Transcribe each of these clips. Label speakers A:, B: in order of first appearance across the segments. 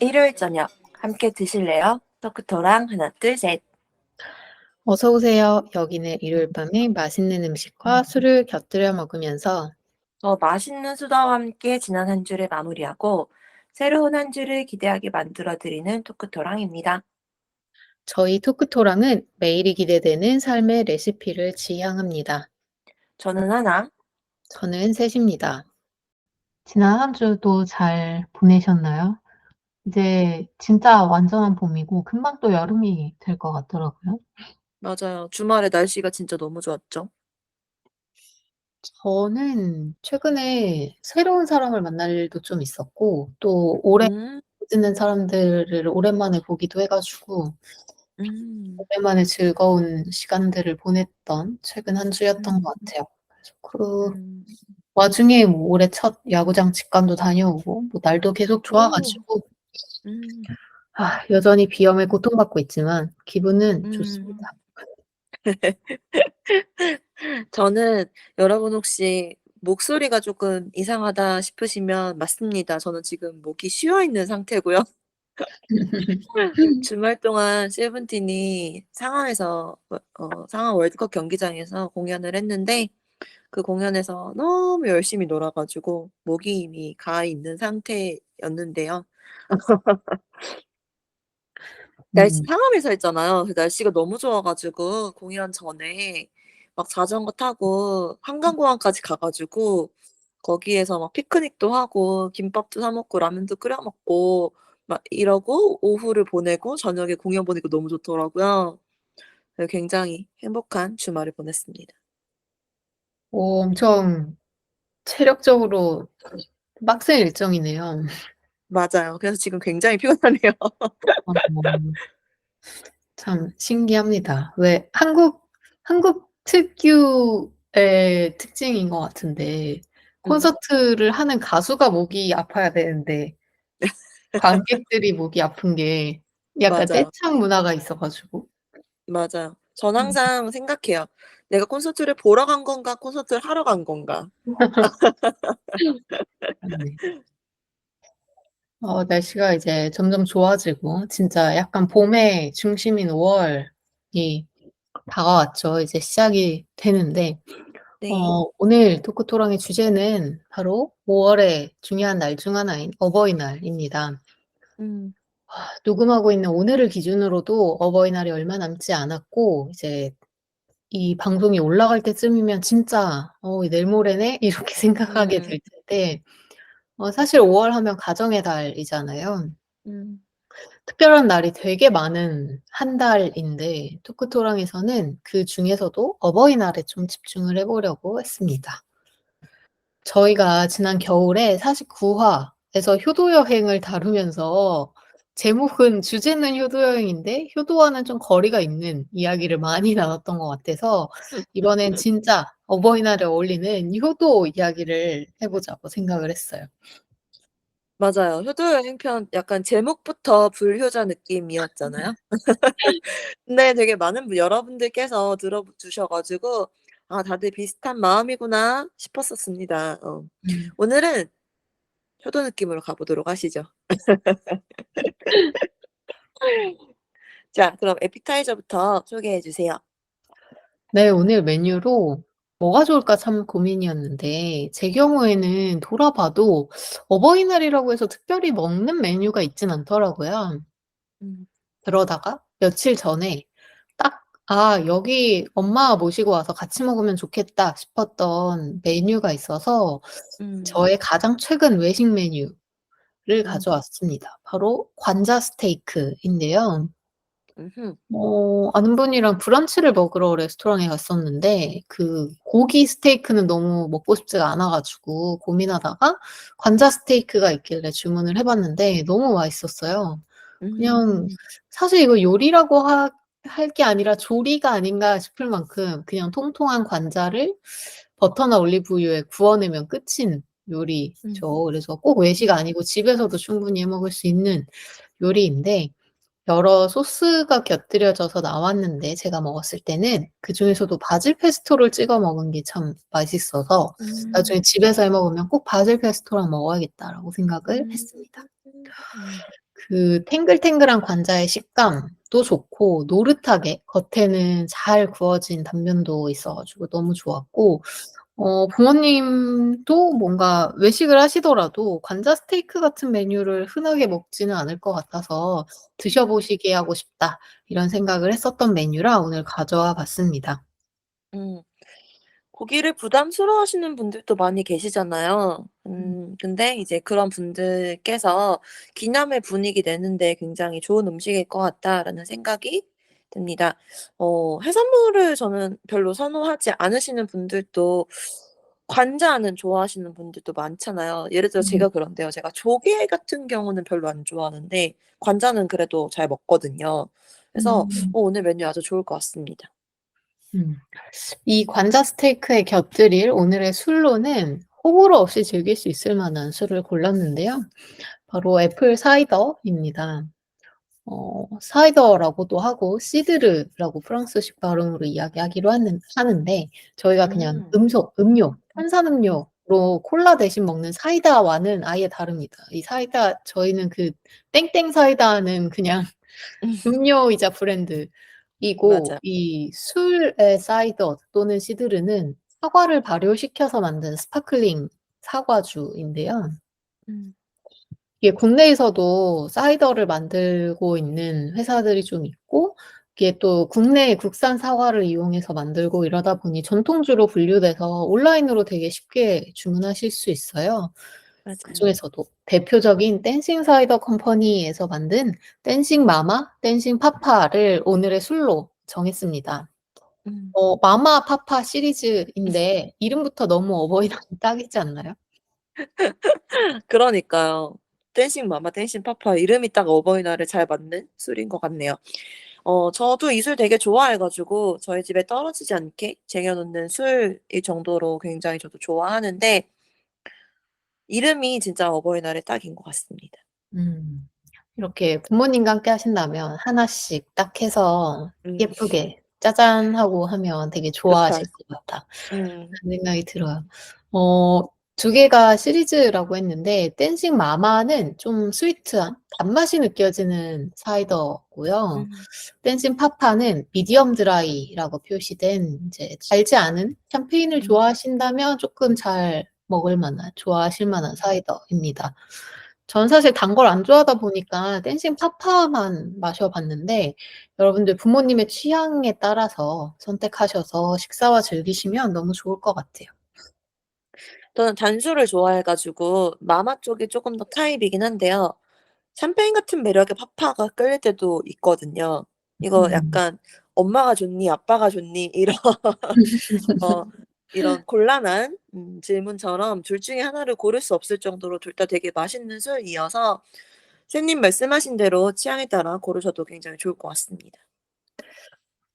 A: 일요일 저녁 함께 드실래요? 토크토랑 하나 둘 셋.
B: 어서 오세요. 여기는 일요일 밤에 맛있는 음식과 술을 곁들여 먹으면서
A: 맛있는 수다와 함께 지난 한 주를 마무리하고 새로운 한 주를 기대하게 만들어드리는 토크토랑입니다.
B: 저희 토크토랑은 매일이 기대되는 삶의 레시피를 지향합니다.
A: 저는 하나.
B: 저는 셋입니다. 지난 한 주도 잘 보내셨나요? 이제 진짜 완전한 봄이고 금방 또 여름이 될 것 같더라고요.
A: 맞아요. 주말에 날씨가 진짜 너무 좋았죠.
B: 저는 최근에 새로운 사람을 만날 일도 좀 있었고 또 오래
A: 음,
B: 못 듣는 사람들을 오랜만에 보기도 해 가지고
A: 음,
B: 오랜만에 즐거운 시간들을 보냈던 최근 한 주였던 것
A: 음,
B: 같아요. 그래서 그
A: 음.
B: 와중에 뭐 올해 첫 야구장 직관도 다녀오고 뭐 날도 계속 좋아
A: 오,
B: 가지고
A: 음,
B: 여전히 비염에 고통받고 있지만 기분은
A: 음.
B: 좋습니다.
A: 저는 여러분 혹시 목소리가 조금 이상하다 싶으시면 맞습니다. 저는 지금 목이 쉬어 있는 상태고요. 주말 동안 세븐틴이 상하에서 상하 월드컵 경기장에서 공연을 했는데 그 공연에서 너무 열심히 놀아 가지고 목이 이미 가 있는 상태였는데요. 날씨
B: 음.
A: 상암에서 했잖아요. 그 날씨가 너무 좋아 가지고 공연 전에 막 자전거 타고 한강공원까지 가 가지고 거기에서 막 피크닉도 하고 김밥도 사 먹고 라면도 끓여 먹고 막 이러고 오후를 보내고 저녁에 공연 보니까 너무 좋더라고요. 네, 굉장히 행복한 주말을 보냈습니다.
B: 엄청 체력적으로 빡센 일정이네요.
A: 맞아요. 그래서 지금 굉장히 피곤하네요.
B: 어 참 신기합니다. 왜 한국 특유의 특징인 것 같은데
A: 음.
B: 콘서트를 하는 가수가 목이 아파야 되는데 관객들이 목이 아픈 게 약간
A: 맞아요.
B: 떼창 문화가 있어 가지고.
A: 맞아요. 전
B: 음.
A: 항상 생각해요. '내가 콘서트를 보러 간 건가 콘서트를 하러 간 건가.'
B: 맞네. 날씨가 이제 점점 좋아지고 진짜 약간 봄의 중심인 5 월이 다가왔죠. 이제 시작이 되는데
A: 네.
B: 오늘 토크 토랑의 주제는 바로 5 월의 중요한 날 중 하나인 어버이날입니다.
A: 음.
B: 녹음하고 있는 오늘을 기준으로도 어버이날이 얼마 남지 않았고 이제 이 방송이 올라갈 때쯤이면 진짜 '내일 모레네?' 이렇게 생각하게
A: 음.
B: 될 텐데 사실 5월 하면 가정의 달이잖아요.
A: 음.
B: 특별한 날이 되게 많은 한 달인데 토크토랑에서는 그중에서도 어버이날에 좀 집중을 해 보려고 했습니다. 저희가 지난 겨울에 49 화에서 효도 여행을 다루면서 제목은 주제는 효도 여행인데 효도와는 좀 거리가 있는 이야기를 많이 나눴던 것 같아서 이번엔 진짜 어버이날에 어울리는 효도 이야기를 해 보자고 생각을 했어요.
A: 맞아요. 효도 여행편 약간 제목부터 불효자 느낌이었잖아요. 근데 되게 많은 여러분들께서 들어 주셔 가지고 '아 다들 비슷한 마음이구나.' 싶었었습니다.
B: 음.
A: 오늘은 효도 느낌으로 가 보도록 하시죠. 자 그럼 에피타이저부터 소개해 주세요.
B: 네. 오늘 메뉴로 뭐가 좋을까 참 고민이었는데 제 경우에는 돌아봐도 어버이날이라고 해서 특별히 먹는 메뉴가 있진 않더라고요.
A: 음.
B: 그러다가 며칠 전에 딱 '아 여기 엄마 모시고 와서 같이 먹으면 좋겠다.' 싶었던 메뉴가 있어서
A: 음.
B: 저의 가장 최근 외식 메뉴를
A: 음.
B: 가져왔습니다. 바로 관자 스테이크인데요.
A: 음음.
B: 아는 분이랑 브런치를 먹으러 레스토랑에 갔었는데 그 고기 스테이크는 너무 먹고 싶지가 않아 가지고 고민하다가 관자 스테이크가 있길래 주문을 해 봤는데 너무 맛있었어요. 그냥
A: 음.
B: 사실 이거 요리라고 할 게 아니라 조리가 아닌가 싶을 만큼 그냥 통통한 관자를 버터나 올리브유에 구워내면 끝인
A: 음.
B: 요리죠. 그래서 꼭 외식
A: 음.
B: 아니고 집에서도 충분히 해 먹을 수 있는 요리인데 여러 소스가 곁들여져서 나왔는데 제가 먹었을 때는 그중에서도 바질 페스토를 찍어 먹은 게 참 맛있어서
A: 음.
B: '나중에 집에서 해 먹으면 꼭 바질 페스토랑 먹어야겠다.'라고 생각을
A: 음.
B: 했습니다. 그 탱글탱글한 관자의 식감도 좋고 노릇하게 겉에는 잘 구워진 단면도 있어 가지고 너무 좋았고 부모님도 뭔가 외식을 하시더라도 관자 스테이크 같은 메뉴를 흔하게 먹지는 않을 것 같아서 '드셔 보시게 하고 싶다.' 이런 생각을 했었던 메뉴라 오늘 가져와 봤습니다.
A: 음. 고기를 부담스러워하시는 분들도 많이 계시잖아요.
B: 음.
A: 근데 이제 그런 분들께서 '기념일 분위기 내는 데 굉장히 좋은 음식일 것 같다.'라는 생각이 듭니다. 해산물을 저는 별로 선호하지 않으시는 분들도 관자는 좋아하시는 분들도 많잖아요. 예를 들어
B: 음.
A: 제가 그런데요. 제가 조개 같은 경우는 별로 안 좋아하는데 관자는 그래도 잘 먹거든요. 그래서
B: 음.
A: 오늘 메뉴 아주 좋을 것 같습니다.
B: 음. 이 관자 스테이크에 곁들일 오늘의 술로는 호불호 없이 즐길 수 있을 만한 술을 골랐는데요. 바로 애플 사이더입니다. 사이더라고도 하고 시드르라고 프랑스식 발음으로 이야기하기로 하는데 저희가 그냥
A: 음.
B: 음료, 탄산음료로 콜라 대신 먹는 사이다와는 아예 다릅니다. 이 사이다 저희는 그 땡땡 사이다는 그냥 음료이자 브랜드이고
A: 맞아요.
B: 이 술의 사이더 또는 시드르는 사과를 발효시켜서 만든 스파클링 사과주인데요.
A: 음.
B: 이게 국내에서도 사이더를 만들고 있는 회사들이 좀 있고 이게 또 국내의 국산 사과를 이용해서 만들고 이러다 보니 전통주로 분류돼서 온라인으로 되게 쉽게 주문하실 수 있어요.
A: 맞아요.
B: 그중에서도 대표적인 댄싱 사이더 컴퍼니에서 만든 댄싱 마마, 댄싱 파파를 오늘의 술로 정했습니다.
A: 음.
B: 마마 파파 시리즈인데 이름부터 너무 어버이날이 딱이지 않나요?
A: 그러니까요. 댄싱 마마 댄싱 파파 이름이 딱 어버이날에 잘 맞는 술인 것 같네요. 저도 이 술 되게 좋아해 가지고 저희 집에 떨어지지 않게 쟁여 놓는 술일 정도로 굉장히 저도 좋아하는데 이름이 진짜 어버이날에 딱인 것 같습니다.
B: 음. 이렇게 부모님과 함께 하신다면 하나씩 딱 해서
A: 음.
B: 예쁘게 짜잔 하고 하면 되게
A: 좋다.
B: 좋아하실 것 같다.
A: 음.
B: 그런 생각이 들어요. 어 2 개가 시리즈라고 했는데 댄싱 마마는 좀 스위트한 단맛이 느껴지는 사이더고요.
A: 음.
B: 댄싱 파파는 미디엄 드라이라고 표시된 이제 달지 않은 샴페인을
A: 음.
B: 좋아하신다면 쪼끔 잘 먹을 만한 좋아하실 만한 사이더입니다. 저는 사실 단 걸 안 좋아하다 보니까 댄싱 파파만 마셔 봤는데 여러분들 부모님의 취향에 따라서 선택하셔서 식사와 즐기시면 너무 좋을 것 같아요.
A: 저는 단술을 좋아해 가지고 마마 쪽이 쪼금 더 타입이긴 한데요. 샴페인 같은 매력에 파파가 끌릴 때도 있거든요. 이거
B: 음.
A: 약간 '엄마가 좋니 아빠가 좋니?' 이런 어 이런 곤란한 질문처럼 둘 중에 하나를 고를 수 없을 정도로 둘 다 되게 맛있는 술이어서 선생님 말씀하신 대로 취향에 따라 고르셔도 굉장히 좋을 것 같습니다.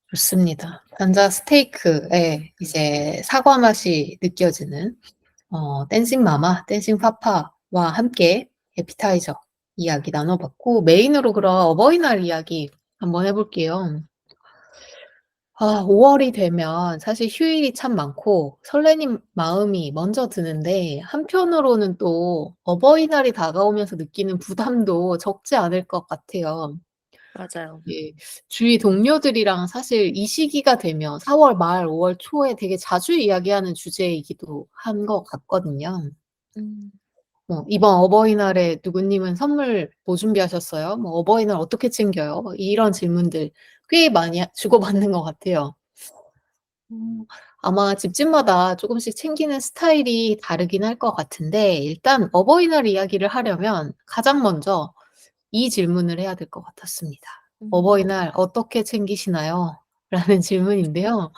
B: 좋습니다. 관자 스테이크에 이제 사과 맛이 느껴지는 댄싱 마마, 댄싱 파파와 함께 에피타이저 이야기 나눠 봤고 메인으로 그럼 어버이날 이야기 한번 해 볼게요. 5 월이 되면 사실 휴일이 참 많고 설레는 마음이 먼저 드는데 한편으로는 또 어버이날이 다가오면서 느끼는 부담도 적지 않을 것 같아요.
A: 맞아요.
B: 예. 주위 동료들이랑 사실 이 시기가 되면 4월 말 5월 초에 되게 자주 이야기하는 주제이기도 한 것 같거든요.
A: 음.
B: 뭐 "이번 어버이날에 누구님은 선물 뭐 준비하셨어요?" 뭐 "어버이날 어떻게 챙겨요?" 뭐 이런 질문들 꽤 많이 주고받는 것 같아요. 음 아마 집집마다 쪼금씩 챙기는 스타일이 다르긴 할 것 같은데 일단 어버이날 이야기를 하려면 가장 먼저 이 질문을 해야 될 것 같았습니다.
A: 음.
B: "어버이날 어떻게 챙기시나요?" 라는 질문인데요.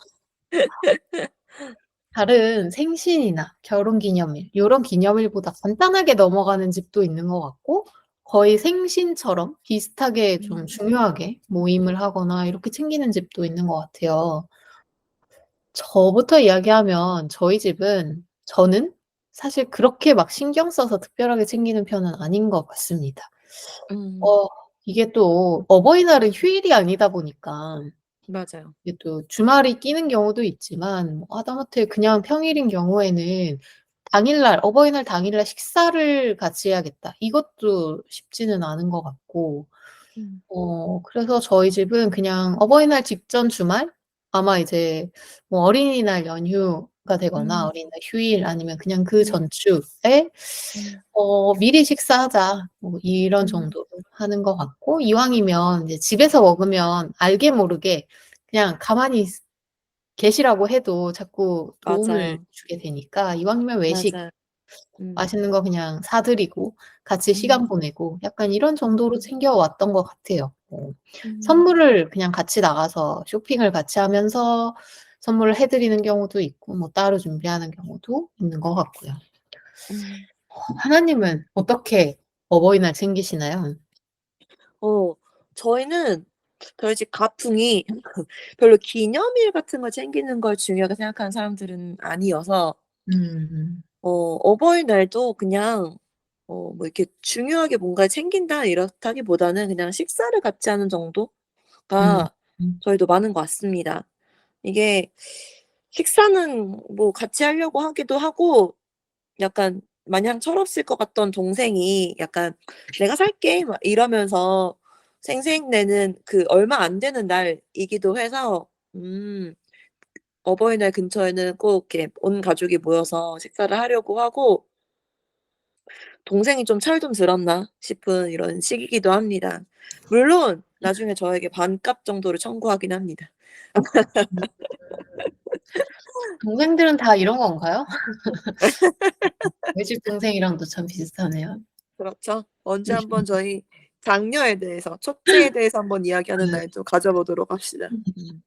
B: 다른 생신이나 결혼기념일 요런 기념일보다 간단하게 넘어가는 집도 있는 것 같고 거의 생신처럼 비슷하게 좀
A: 음.
B: 중요하게 모임을 하거나 이렇게 챙기는 집도 있는 것 같아요. 저부터 이야기하면 저희 집은 저는 사실 그렇게 막 신경 써서 특별하게 챙기는 편은 아닌 것 같습니다.
A: 음.
B: 어 이게 또 어버이날은 휴일이 아니다 보니까
A: 맞아요.
B: 이게 또 주말이 끼는 경우도 있지만 뭐 하다못해 그냥 평일인 경우에는 당일날 어버이날 당일날 식사를 같이 해야겠다. 이것도 쉽지는 않은 것 같고
A: 음.
B: 그래서 저희 집은 그냥 어버이날 직전 주말 아마 이제 뭐 어린이날 연휴가 되거나
A: 음.
B: 어린이날 휴일 아니면 그냥 그
A: 음.
B: 전주에
A: 음.
B: "미리 식사하자." 뭐 이런
A: 음.
B: 정도로 하는 것 같고 이왕이면 이제 집에서 먹으면 알게 모르게 그냥 가만히 계시라고 해도 자꾸 도움을
A: 맞아요.
B: 주게 되니까 이왕이면 외식
A: 맞아요. 음.
B: 맛있는 거 그냥 사 드리고 같이 시간
A: 음.
B: 보내고 약간 이런
A: 음.
B: 정도로 챙겨 왔던 것 같아요.
A: 음.
B: 선물을 그냥 같이 나가서 쇼핑을 같이 하면서 선물을 해 드리는 경우도 있고 뭐 따로 준비하는 경우도 있는 것 같고요.
A: 음.
B: 하나님은 어떻게 어버이날 챙기시나요?
A: 어 저희는 저희 집 가풍이 별로 기념일 같은 걸 챙기는 걸 중요하게 생각하는 사람들은 아니어서
B: 음.
A: 어버이날도 그냥 뭐 이렇게 중요하게 뭔가를 챙긴다 이렇다기보다는 그냥 식사를 같이 하는
B: 음.
A: 정도가
B: 음.
A: 저희도 많은 것 같습니다. 이게 식사는 뭐 같이 하려고 하기도 하고 약간 마냥 철없을 것 같던 동생이 약간 "내가 살게." 막 이러면서 생색내는 그 얼마 안 되는 날이기도 해서 어버이날 근처에는 꼭 이렇게 온 가족이 모여서 식사를 하려고 하고 동생이 좀 철 좀 들었나 싶은 이런 시기이기도 합니다. 물론 나중에 저에게 반값 정도를 청구하긴 합니다.
B: 음. 동생들은 다 이런 건가요? 외집 동생이랑도 참 비슷하네요.
A: 그렇죠. 언제 한번 저희 장녀에 대해서 촉제에 대해서 한번 이야기하는 날도 가져 보도록 합시다. 음.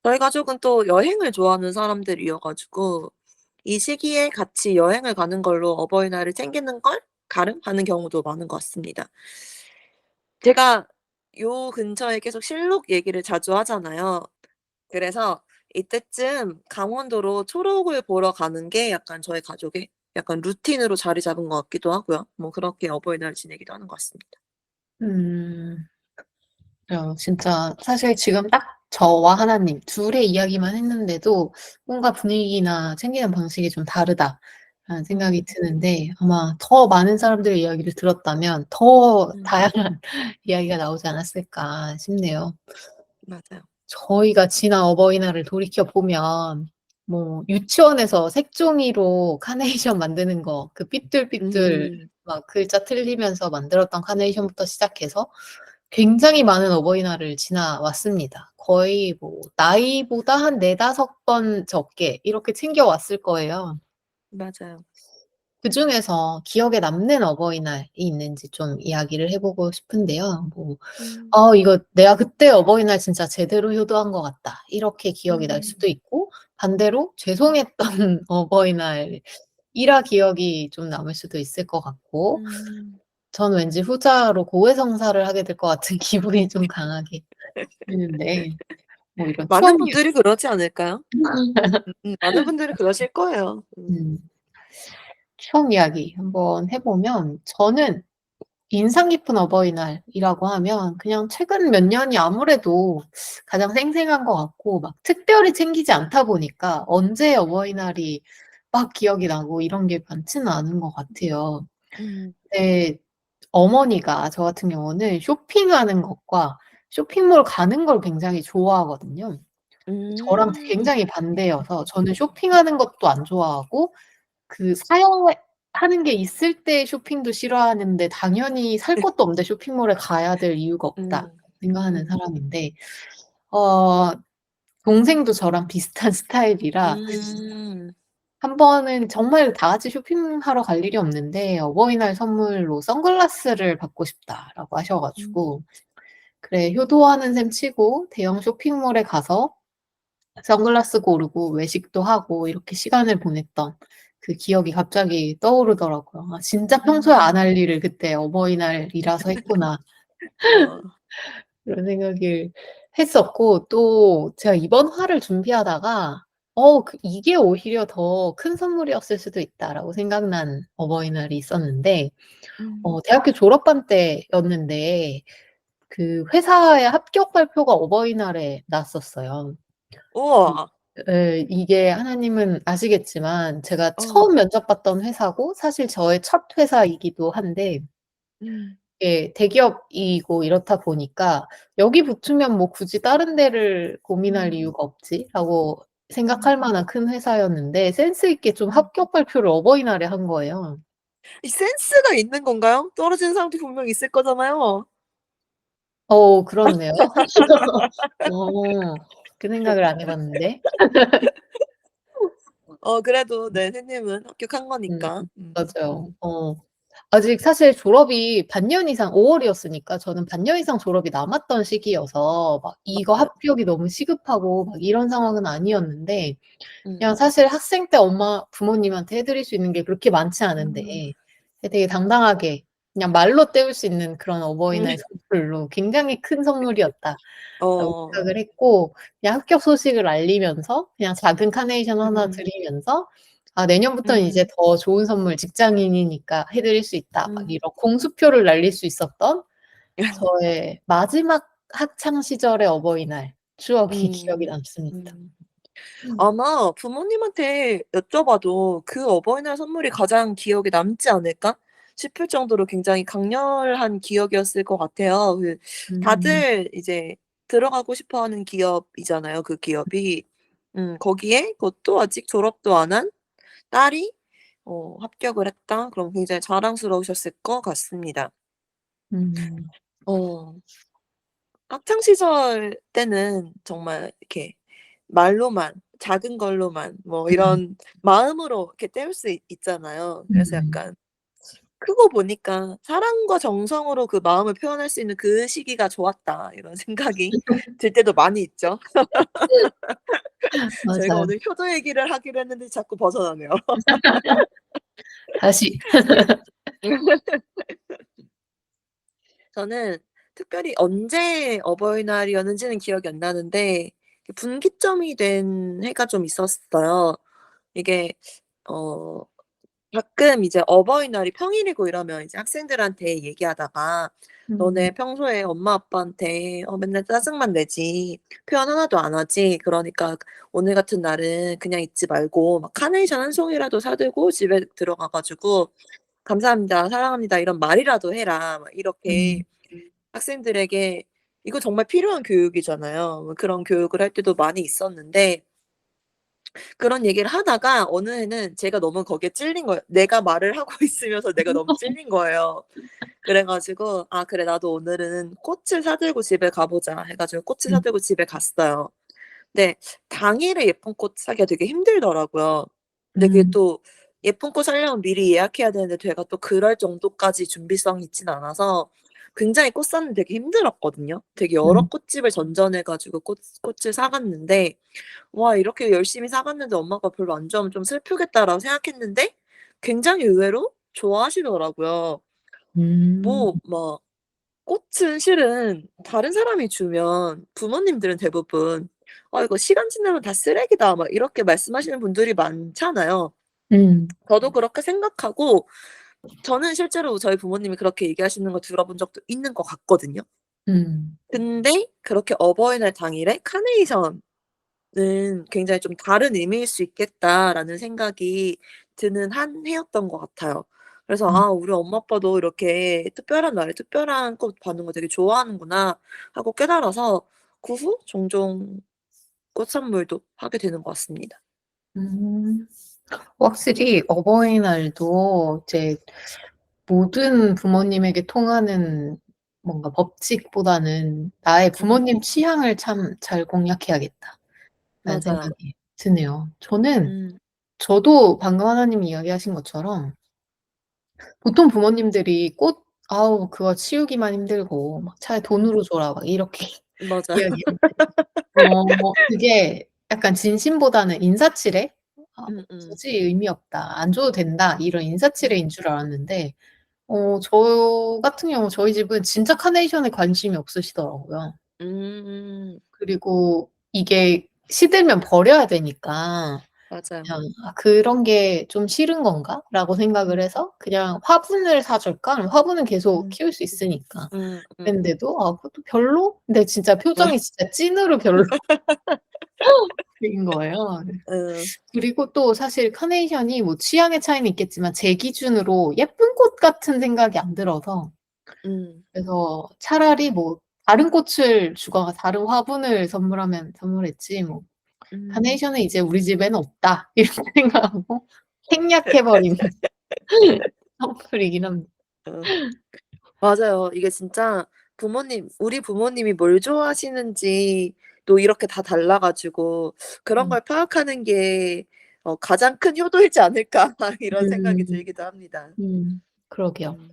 A: 저희 가족은 또 여행을 좋아하는 사람들이어 가지고 이 시기에 같이 여행을 가는 걸로 어버이날을 챙기는 걸 가름하는 경우도 많은 것 같습니다. 제가 요 근처에 계속 실록 얘기를 자주 하잖아요. 그래서 이때쯤 강원도로 초록을 보러 가는 게 약간 저희 가족의 약간 루틴으로 자리 잡은 것 같기도 하고요. 뭐 그렇게 어버이날을 지내기도 하는 것 같습니다.
B: 음. 진짜 사실 지금 딱 저와 하나님 둘의 이야기만 했는데도 뭔가 분위기나 챙기는 방식이 좀 다르다라는 생각이
A: 음.
B: 드는데 아마 더 많은 사람들의 이야기를 들었다면 더
A: 음.
B: 다양한 이야기가 나오지 않았을까 싶네요.
A: 맞아요.
B: 저희가 지난 어버이날을 돌이켜 보면 뭐 유치원에서 색종이로 카네이션 만드는 거 그 삐뚤삐뚤
A: 음.
B: 막 글자 틀리면서 만들었던 카네이션부터 시작해서 굉장히 많은 어버이날을 지나왔습니다. 거의 뭐 나이보다 한 4-5번 적게 이렇게 챙겨 왔을 거예요.
A: 맞아요.
B: 그중에서 기억에 남는 어버이날이 있는지 좀 이야기를 해 보고 싶은데요. 뭐
A: 음.
B: 이거 내가 그때 어버이날 진짜 제대로 효도한 것 같다.' 이렇게 기억이 날
A: 음.
B: 수도 있고 반대로 죄송했던 어버이날이라 기억이 좀 남을 수도 있을 것 같고
A: 음.
B: 저는 왠지 후자로 고해성사를 하게 될 것 같은 기분이 좀 강하게 드는데 뭐 이런
A: 많은
B: 추억
A: 분들이 그러지 않을까요? 많은 분들이 그러실 거예요.
B: 음 추억 이야기 한번 해 보면 저는 인상 깊은 어버이날이라고 하면 그냥 최근 몇 년이 아무래도 가장 생생한 것 같고 막 특별히 챙기지 않다 보니까 언제 어버이날이 막 기억이 나고 이런 게 많지는 않은 것 같아요.
A: 음.
B: 근데 어머니가 저 같은 경우는 쇼핑하는 것과 쇼핑몰 가는 걸 굉장히 좋아하거든요. 저랑
A: 음.
B: 굉장히 반대여서 저는 쇼핑하는 것도 안 좋아하고 사야 하는 게 있을 때 쇼핑도 싫어하는데 당연히 '살 것도 없는데 쇼핑몰에 가야 될 이유가 없다.'
A: 음.
B: 생각하는
A: 음.
B: 사람인데 어 동생도 저랑 비슷한 스타일이라
A: 음.
B: 한 번은 정말 다 같이 쇼핑하러 갈 일이 없는데 "어버이날 선물로 선글라스를 받고 싶다."라고 하셔
A: 음.
B: 가지고 그래 효도하는 셈 치고 대형 쇼핑몰에 가서 선글라스 고르고 외식도 하고 이렇게 시간을 보냈던 그 기억이 갑자기 떠오르더라고요. '아 진짜 평소에 안
A: 음.
B: 할 일을 그때 어버이날이라서 했구나.'
A: 어.
B: 그런 생각을 했었고 또 제가 이번 화를 준비하다가 '이게 오히려 더 큰 선물이었을 수도 있다.'라고 생각난 어버이날이 있었는데
A: 음.
B: 대학교 졸업반 때였는데 그 회사의 합격 발표가 어버이날에 났었어요. 그
A: 우와.
B: 예. 이게 하나님은 아시겠지만 제가
A: 어.
B: 처음 면접 봤던 회사고 사실 저의 첫 회사이기도 한데
A: 음.
B: 예 대기업이고 이렇다 보니까 '여기 붙으면 뭐 굳이 다른 데를 고민할
A: 음.
B: 이유가 없지.'라고
A: 음.
B: 생각할 만한 큰 회사였는데 센스 있게 좀
A: 음.
B: 합격 발표를 어버이날에 한 거예요.
A: 이 센스가 있는 건가요? 떨어지는 사람도 분명 있을 거잖아요.
B: 그렇네요. 그 생각을 안 해 봤는데.
A: 그래도 네 선생님은 합격한
B: 음
A: 거니까.
B: 맞아요. 아직 사실 졸업이 반년 이상 5 월이었으니까 저는 반년 이상 졸업이 남았던 시기여서 막 이거
A: 맞아요.
B: 합격이 너무 시급하고 막 이런 상황은 아니었는데
A: 음.
B: 그냥 사실 학생 때 엄마 부모님한테 해 드릴 수 있는 게 그렇게 많지
A: 음.
B: 않은데 되게 당당하게 그냥 말로 때울 수 있는 그런
A: 음.
B: 어버이날 선물로 '굉장히 큰 선물이었다.'라고
A: 어.
B: 생각을 했고 그냥 합격 소식을 알리면서 그냥 작은 카네이션 하나
A: 음.
B: 드리면서 '아 내년부터는 이제
A: 음.
B: 더 좋은 선물 직장인이니까 해 드릴 수 있다.' 막
A: 음.
B: 이런 공수표를 날릴 수 있었던 저의 마지막 학창 시절의 어버이날 추억이 기억이
A: 음.
B: 남습니다.
A: 음. 아마 부모님한테 여쭤봐도 '그 어버이날 선물이 가장 기억에 남지 않을까?' 싶을 정도로 굉장히 강렬한 기억이었을 것 같아요.
B: 음.
A: 다들 이제 들어가고 싶어 하는 기업이잖아요, 그 기업이. 거기에 그것도 아직 졸업도 안 한 딸이 합격을 했다. 그럼 굉장히 자랑스러우셨을 것 같습니다.
B: 음.
A: 어 학창 시절 때는 정말 이렇게 말로만 작은 걸로만 뭐
B: 음.
A: 이런 마음으로 이렇게 때울 수 있잖아요. 그래서
B: 음.
A: 약간 크고 보니까 '사랑과 정성으로 그 마음을 표현할 수 있는 그 시기가 좋았다.' 이런 생각이 들 때도 많이 있죠. 저희가
B: 맞아요.
A: 오늘 효도 얘기를 하기로 했는데 자꾸 벗어나네요.
B: 다시.
A: 저는 특별히 언제 어버이날이었는지는 기억이 안 나는데 그 분기점이 된 해가 좀 있었어요. 이게 어 가끔 이제 어버이날이 평일이고 이러면 이제 학생들한테 얘기하다가 "너네
B: 음.
A: 평소에 엄마 아빠한테 맨날 짜증만 내지 표현 하나도 안 하지. 그러니까 오늘 같은 날은 그냥 있지 말고 막 카네이션 한 송이라도 사 들고 집에 들어가 가지고 '감사합니다. 사랑합니다.' 이런 말이라도 해라." 막 이렇게
B: 음.
A: 학생들에게 이거 정말 필요한 교육이잖아요. 그런 교육을 할 때도 많이 있었는데 그런 얘기를 하다가 어느 해는 제가 너무 거기에 찔린 거예요. 내가 말을 하고 있으면서 내가 너무 찔린 거예요. 그래 가지고 '아 그래 나도 오늘은 꽃을 사 들고 집에 가 보자.' 해 가지고 꽃을 사
B: 음.
A: 들고 집에 갔어요. 근데 당일에 예쁜 꽃 사기가 되게 힘들더라고요. 근데 그게
B: 음.
A: 또 예쁜 꽃 사려면 미리 예약해야 되는데 제가 또 그럴 정도까지 준비성이 있진 않아서 굉장히 꽃 사는 되게 힘들었거든요. 되게 여러
B: 음.
A: 꽃집을 전전해 가지고 꽃을 사 갔는데 '와 이렇게 열심히 사 갔는데 엄마가 별로 안 좋아하면 좀 슬프겠다.'라고 생각했는데 굉장히 의외로 좋아하시더라고요.
B: 음.
A: 뭐 막 꽃은 실은 다른 사람이 주면 부모님들은 대부분 "아 이거 시간 지나면 다 쓰레기다." 막 이렇게 말씀하시는 분들이 많잖아요.
B: 음.
A: 저도 그렇게 생각하고 저는 실제로 저희 부모님이 그렇게 얘기하시는 거 들어본 적도 있는 것 같거든요.
B: 음.
A: 근데 그렇게 어버이날 당일에 카네이션은 굉장히 좀 '다른 의미일 수 있겠다.'라는 생각이 드는 한 해였던 것 같아요. 그래서
B: 음.
A: '아 우리 엄마 아빠도 이렇게 특별한 날에 특별한 꽃 받는 거 되게 좋아하는구나.' 하고 깨달아서 그 후 종종 꽃 선물도 하게 되는 것 같습니다.
B: 음. 확실히 어버이날도 이제 모든 부모님에게 통하는 뭔가 법칙보다는 '나의
A: 음
B: 부모님 취향을 참 잘 공략해야겠다.'라는
A: 맞아요.
B: 생각이 드네요.
A: 음
B: 저도 방금 하나님이 이야기하신 것처럼 보통 부모님들이 꽃 "아우 그거 치우기만 힘들고 막 차라리
A: 음
B: 돈으로 줘라." 막 이렇게
A: 맞아요.
B: 이야기하는데 그게 약간 진심보다는 인사치레? '아 뭐
A: 음음.
B: 굳이 의미 없다. 안 줘도 된다.' 이런
A: 음.
B: 인사치레인 줄 알았는데 저 같은 경우 저희 집은 진짜 카네이션에 관심이 없으시더라고요.
A: 음.
B: 그리고 이게 시들면 버려야 되니까
A: 맞아요.
B: 그냥 '아 그런 게 좀 싫은 건가?'라고 생각을
A: 음.
B: 해서 그냥 '화분을 사 줄까?' 화분은 계속
A: 음.
B: 키울 수 있으니까.
A: 음.
B: 그랬는데도 '아 그것도 별로?' 근데 진짜 표정이 진짜 찐으로 별로. 인 거예요. 네.
A: 응.
B: 그리고 또 사실 카네이션이 뭐 취향의 차이는 있겠지만 제 기준으로 예쁜 꽃 같은 생각이 안 들어서
A: 음.
B: 그래서 차라리 뭐 다른 꽃을 주거나 다른 화분을 선물하면 선물했지 뭐
A: 음.
B: '카네이션은 이제 우리 집에는 없다.' 이렇게 생각하고 생략해 버리는 선물이긴 합니다.
A: 어. 맞아요. 이게 진짜 우리 부모님이 뭘 좋아하시는지 또 이렇게 다 달라 가지고 그런
B: 음.
A: 걸 파악하는 게 '가장 큰 효도이지 않을까.' 이런 생각이
B: 음.
A: 들기도 합니다.
B: 그러게요.
A: 음.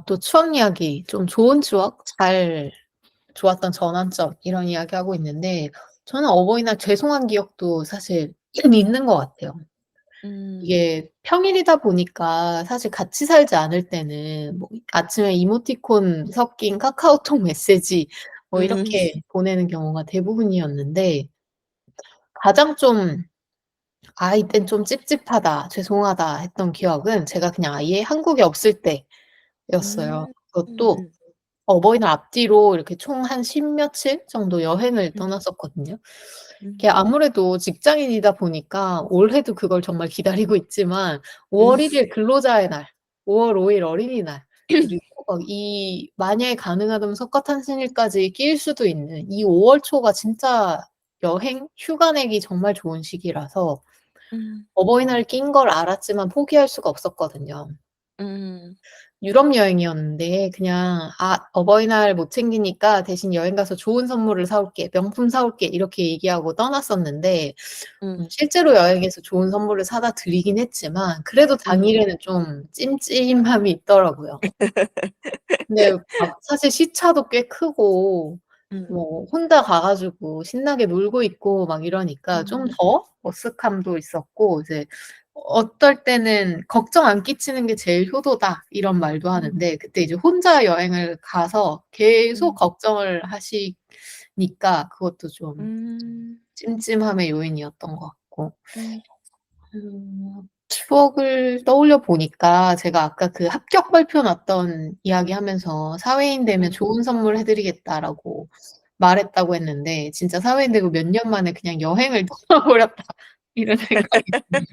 B: 또 추억 이야기 좀 좋은 추억 잘 좋았던 전환점 이런 이야기하고 있는데 저는 어버이날 죄송한 기억도 사실 있는 것 같아요.
A: 음.
B: 이게 평일이다 보니까 사실 같이 살지 않을 때는 뭐 아침에 이모티콘 섞인 카카오톡 메시지 뭐
A: 음.
B: 이렇게 보내는 경우가 대부분이었는데 가장 좀 '아 이땐 좀 찝찝하다. 죄송하다.' 했던 기억은 제가 그냥 아예 한국에 없을 때였어요.
A: 음.
B: 그것도 어버이날 앞뒤로 이렇게 총 한 10 며칠 정도 여행을
A: 음.
B: 떠났었거든요. 이게
A: 음.
B: 아무래도 직장인이다 보니까 올해도 그걸 정말 기다리고 있지만 5
A: 음.
B: 월 1일 근로자의 날, 5월 5일 어린이날 그리고 막 이 만약에 가능하다면 석가탄신일까지 낄 수도 있는 이 5월 초가 진짜 여행, 휴가 내기 정말 좋은 시기라서
A: 음.
B: 어버이날 낀 걸 알았지만 포기할 수가 없었거든요.
A: 음.
B: 유럽 여행이었는데 그냥 '아 어버이날 못 챙기니까 대신 여행 가서 좋은 선물을 사 올게. 명품 사 올게.' 이렇게 얘기하고 떠났었는데
A: 음.
B: 실제로 여행에서 좋은 선물을 사다 드리긴 했지만 그래도
A: 음.
B: 당일에는 좀 찜찜함이 있더라고요. 근데 막 사실 시차도 꽤 크고
A: 음.
B: 뭐 혼자 가 가지고 신나게 놀고 있고 막 이러니까 좀
A: 음.
B: 더 머쓱함도 있었고 이제 어떨 때는 "걱정 안 끼치는 게 제일 효도다." 이런 말도
A: 음.
B: 하는데 그때 이제 혼자 여행을 가서 계속
A: 음.
B: 걱정을 하시니까 그것도 좀
A: 음.
B: 찜찜함의 요인이었던 것 같고
A: 음.
B: 추억을 떠올려 보니까 제가 아까 그 합격 발표 났던 이야기하면서 "사회인 되면
A: 음.
B: 좋은 선물 해 드리겠다."라고 말했다고 했는데 진짜 사회인 되고 몇 년 만에 그냥 '여행을 떠나 버렸다.' 이런 생각이 드네요.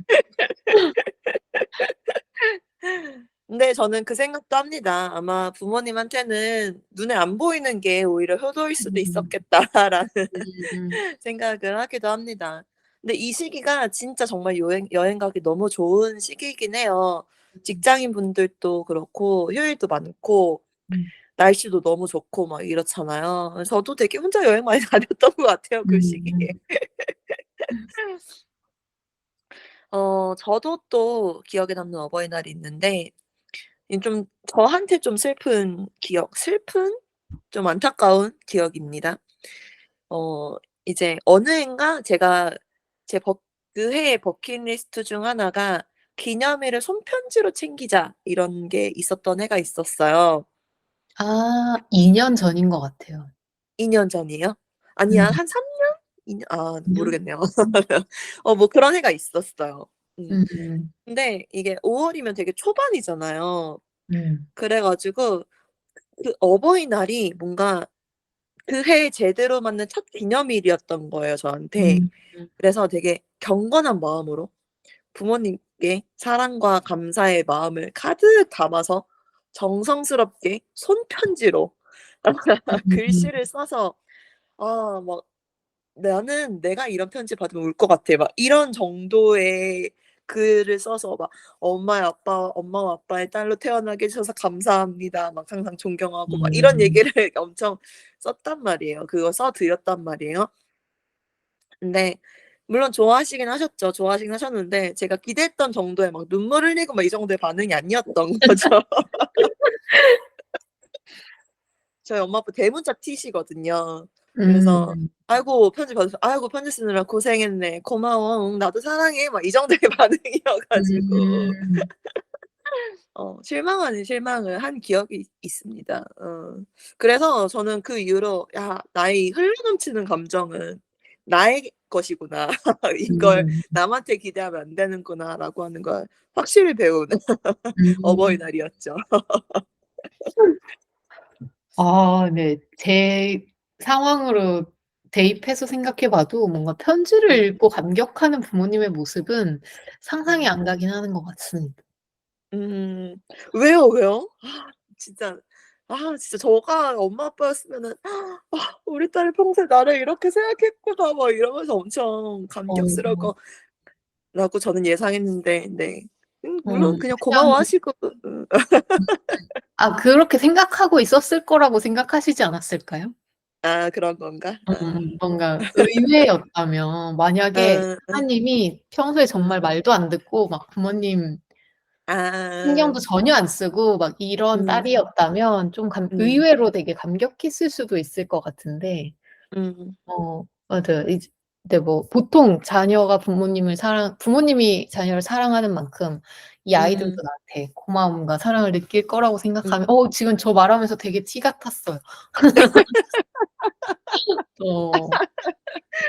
A: 근데 저는 그 생각도 합니다. 아마 부모님한테는 '눈에 안 보이는 게 오히려 효도일 수도
B: 음.
A: 있었겠다.'라는
B: 음.
A: 생각을 하기도 합니다. 근데 이 시기가 진짜 정말 여행 가기 너무 좋은 시기이긴 해요.
B: 음.
A: 직장인분들도 그렇고 휴일도 많고
B: 음.
A: 날씨도 너무 좋고 막 이렇잖아요. 저도 되게 혼자 여행 많이 다녔던 것 같아요, 그 시기에.
B: 음.
A: 저도 또 기억에 남는 어버이날이 있는데 이 좀 저한테 좀 슬픈 좀 안타까운 기억입니다. 어 이제 어느 해인가 제가 제 버 그 해의 버킷리스트 중 하나가 '기념일을 손편지로 챙기자.' 이런 게 있었던 해가 있었어요.
B: 아 2년 전인 것 같아요.
A: 2년 전이에요? 아니야
B: 음.
A: 한 3 년? 2 년
B: 년?
A: 모르겠네요.
B: 음.
A: 뭐 그런 해가 있었어요.
B: 음음.
A: 근데 이게 5 월이면 되게 초반이잖아요.
B: 음.
A: 그래 가지고 그 어버이날이 뭔가 그 해에 제대로 맞는 첫 기념일이었던 거예요, 저한테.
B: 음.
A: 그래서 되게 경건한 마음으로 부모님께 사랑과 감사의 마음을 가득 담아서 정성스럽게 손편지로
B: 음음.
A: 글씨를 써서 막 "나는 내가 이런 편지 받으면 울 것 같아." 막 이런 정도의 글을 써서 막 "엄마와 아빠의 딸로 태어나게 해 주셔서 감사합니다." 막 항상 존경하고 막 이런
B: 음.
A: 얘기를 엄청 썼단 말이에요. 그거 써 드렸단 말이에요. 근데 물론 좋아하시긴 하셨죠. 좋아하시긴 하셨는데 제가 기대했던 정도의 막 눈물 흘리고 막 이 정도의 반응이 아니었던 거죠. 저희 엄마 아빠 대문자 T시거든요. 그래서
B: 음.
A: "아이고 편지 받으셔 아이고 편지 쓰느라 고생했네. 고마워. 응 나도 사랑해." 막 이 정도의 반응이어 가지고
B: 음.
A: 실망 아닌 실망을 한 기억이 있습니다. 그래서 저는 그 이후로 '야 나의 흘러넘치는 감정은 나의 것이구나. 이걸
B: 음.
A: 남한테 기대하면 안 되는구나.'라고 하는 걸 확실히 배운
B: 음.
A: 어버이날이었죠.
B: 네. 제 상황으로 대입해서 생각해 봐도 뭔가 편지를
A: 음.
B: 읽고 감격하는 부모님의 모습은 상상이
A: 음.
B: 안 가긴 하는 것 같습니다.
A: 음. 왜요, 왜요? 진짜 진짜 저가 엄마 아빠였으면은 '우리 딸이 평소에 나를 이렇게 생각했구나.' 막 이러면서 엄청 감격스러울
B: 어.
A: 거라고 저는 예상했는데 네. 물론 그냥
B: 그냥
A: 고마워하시고
B: 음 그렇게 생각하고 있었을 거라고 생각하시지 않았을까요?
A: 그런 건가?
B: 뭔가 의외였다면 만약에
A: 어
B: 하나님이 평소에
A: 음.
B: 정말 말도 안 듣고 막 부모님
A: 아.
B: 신경도 전혀 안 쓰고 막 이런
A: 음.
B: 딸이었다면 좀
A: 음.
B: 의외로 되게 감격했을 수도 있을 것 같은데
A: 음.
B: 맞아요. 근데 뭐 보통 자녀가 부모님이 자녀를 사랑하는 만큼 이 아이들도
A: 음.
B: 나한테 고마움과 사랑을 느낄 거라고
A: 음.
B: 생각하면 지금 저 말하면서 되게 티 같았어요. 어.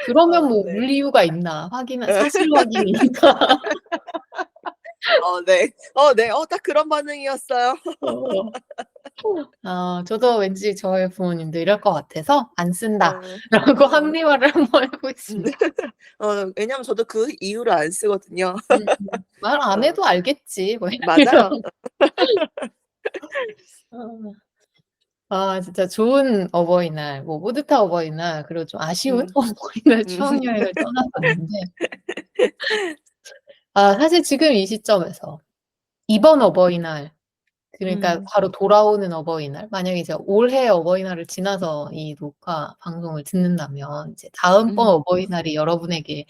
B: 그러면 뭐
A: 네.
B: 울 이유가 있나? 사실 확인이니까.
A: 네. 네. 딱 그런 반응이었어요.
B: 어. 저도 왠지 저의 부모님도 이럴 것 같아서 "안
A: 어.
B: 쓴다."라고
A: 어.
B: 합리화를 한번 해
A: 음.
B: 보겠습니다.
A: 왜냐면 저도 그 이유를 안 쓰거든요.
B: "말 안
A: 어
B: 해도 알겠지." 뭐 이런.
A: 맞아요.
B: 어. 진짜 좋은 어버이날, 뭐 뿌듯한 어버이날, 그리고 좀 아쉬운
A: 음.
B: 어버이날
A: 음.
B: 추억 여행을 떠나봤는데 사실 지금 이 시점에서 이번 어버이날, 그러니까
A: 음.
B: 바로 돌아오는 어버이날, 만약에 이제 올해 어버이날을 지나서 이 녹화 방송을 듣는다면 이제 '다음번
A: 음.
B: 어버이날이 여러분에게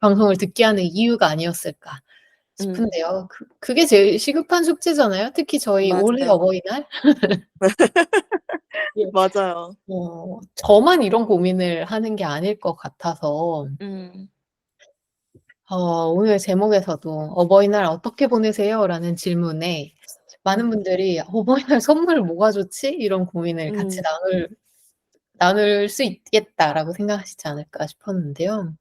B: 방송을 듣게 하는 이유가 아니었을까?'
A: 음.
B: 싶은데요. 그게 제일 시급한 숙제잖아요. 특히 저희 올해
A: 맞아요.
B: 어버이날. 예.
A: 맞아요.
B: 저만 이런 고민을 하는 게 아닐 것 같아서
A: 음.
B: 오늘 제목에서도 "어버이날 어떻게 보내세요?"라는 질문에 많은
A: 음.
B: 분들이 "어버이날 선물 뭐가 좋지?" 이런 고민을 같이
A: 음.
B: 나눌 수 있겠다라고 생각하시지 않을까 싶었는데요.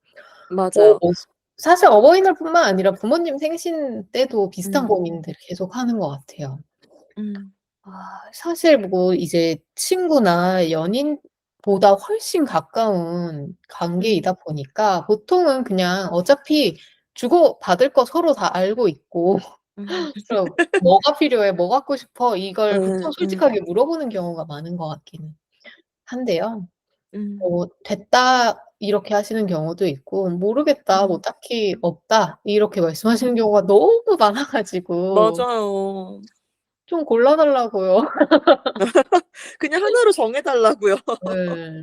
A: 맞아요.
B: 뭐 사실 어버이날뿐만 아니라 부모님 생신 때도 비슷한
A: 음.
B: 고민들 계속하는 것 같아요.
A: 음.
B: 사실 뭐 이제 친구나 연인보다 훨씬 가까운
A: 음.
B: 관계이다 보니까 보통은 그냥 어차피 주고받을 거 서로 다 알고 있고
A: 음.
B: 그럼 "뭐가 필요해? 뭐 갖고 싶어?" 이걸 보통
A: 음.
B: 솔직하게 물어보는 경우가 많은 것 같기는 한데요.
A: 음.
B: "됐다." 이렇게 하시는 경우도 있고 "모르겠다. 뭐
A: 음.
B: 딱히 없다." 이렇게 말씀하시는 경우가 너무 많아 가지고
A: 맞아요.
B: 좀 골라 달라고요.
A: 그냥 하나로 정해 달라고요.
B: 네.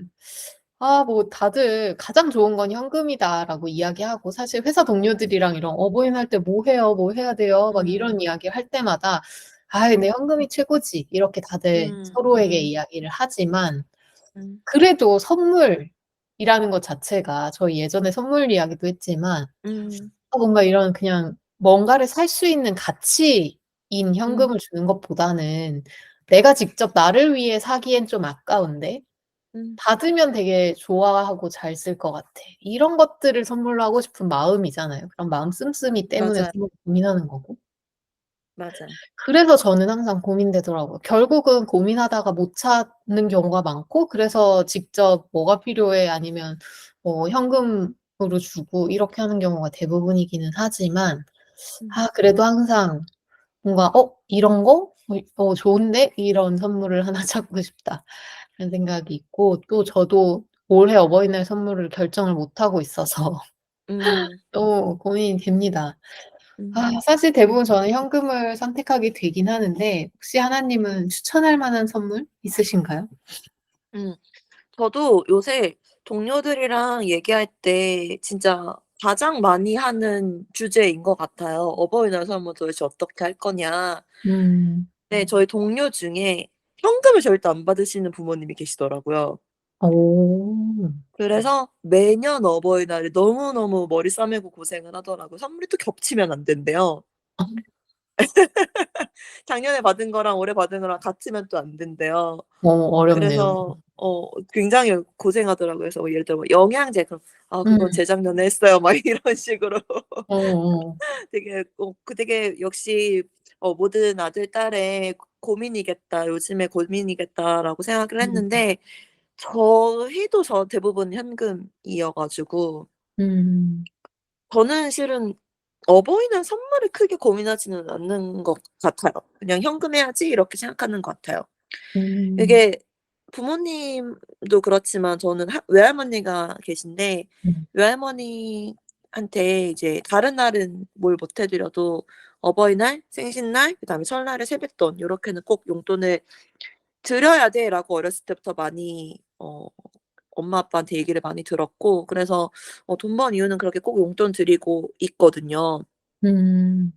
B: 뭐 다들 "가장 좋은 건 현금이다."라고 이야기하고 사실 회사 동료들이랑 이런 "어버이날 때 뭐 해요? 뭐 해야 돼요?" 막 이런
A: 음.
B: 이야기할 때마다 근데 현금이 최고지." 이렇게 다들
A: 음.
B: 서로에게
A: 음.
B: 이야기를 하지만
A: 음.
B: 그래도 선물이라는 것 자체가 저희 예전에 선물 이야기도 했지만
A: 음.
B: 뭔가 이런 그냥 뭔가를 살 수 있는 가치인
A: 음.
B: 현금을 주는 것보다는 내가 직접 나를 위해 사기엔 좀 아까운데
A: 음.
B: 받으면 되게 좋아하고 잘 쓸 것 같아. 이런 것들을 선물로 하고 싶은 마음이잖아요. 그런 마음 씀씀이 때문에
A: 맞아요.
B: 서로 고민하는 거고.
A: 맞아요.
B: 그래서 저는 항상 고민되더라고요. 결국은 고민하다가 못 찾는 경우가 많고 그래서 직접 "뭐가 필요해?" 아니면 현금으로 주고 이렇게 하는 경우가 대부분이기는 하지만
A: 음.
B: 그래도 항상 뭔가 '이런 거? 좋은데? 이런 선물을 하나 찾고 싶다.'라는 생각이 있고 또 저도 올해 어버이날 선물을 결정을 못 하고 있어서
A: 음.
B: 너무 고민이 됩니다.
A: 음.
B: 사실 대부분 저는 현금을 선택하게 되긴 하는데 혹시 하나님은 추천할 만한 선물 있으신가요?
A: 음. 저도 요새 동료들이랑 얘기할 때 진짜 가장 많이 하는 주제인 것 같아요. "어버이날 선물 도대체 어떻게 할 거냐."
B: 음.
A: 네. 저희 동료 중에 현금을 절대 안 받으시는 부모님이 계시더라고요.
B: 어.
A: 그래서 매년 어버이날에 너무너무 머리 싸매고 고생을 하더라고요. 선물이 또 겹치면 안 된대요. 작년에 받은 거랑 올해 받은 거랑 같으면 또 안 된대요.
B: 어렵네요.
A: 그래서 굉장히 고생하더라고요. 그래서 뭐 예를 들어 뭐 영양제 그럼
B: 음.
A: 그건 재작년에 했어요." 막 이런 식으로
B: 어어.
A: 되게 역시 모든 아들 딸의 고민이겠다. 요즘의 고민이겠다라고 생각을
B: 음.
A: 했는데 저희도 대부분 현금이어 가지고
B: 음.
A: 저는 실은 어버이날 선물을 크게 고민하지는 않는 것 같아요. '그냥 현금 해야지.' 이렇게 생각하는 것 같아요.
B: 음.
A: 이게 부모님도 그렇지만 저는 외할머니가 계신데
B: 음.
A: 외할머니한테 이제 다른 날은 뭘 못 해 드려도 어버이날, 생신날, 그다음에 설날에 세뱃돈 요렇게는 꼭 "용돈을 드려야 돼."라고 어렸을 때부터 많이 엄마 아빠한테 얘기를 많이 들었고, 그래서 돈 번 이유는 그렇게 꼭 용돈 드리고 있거든요.
B: 음.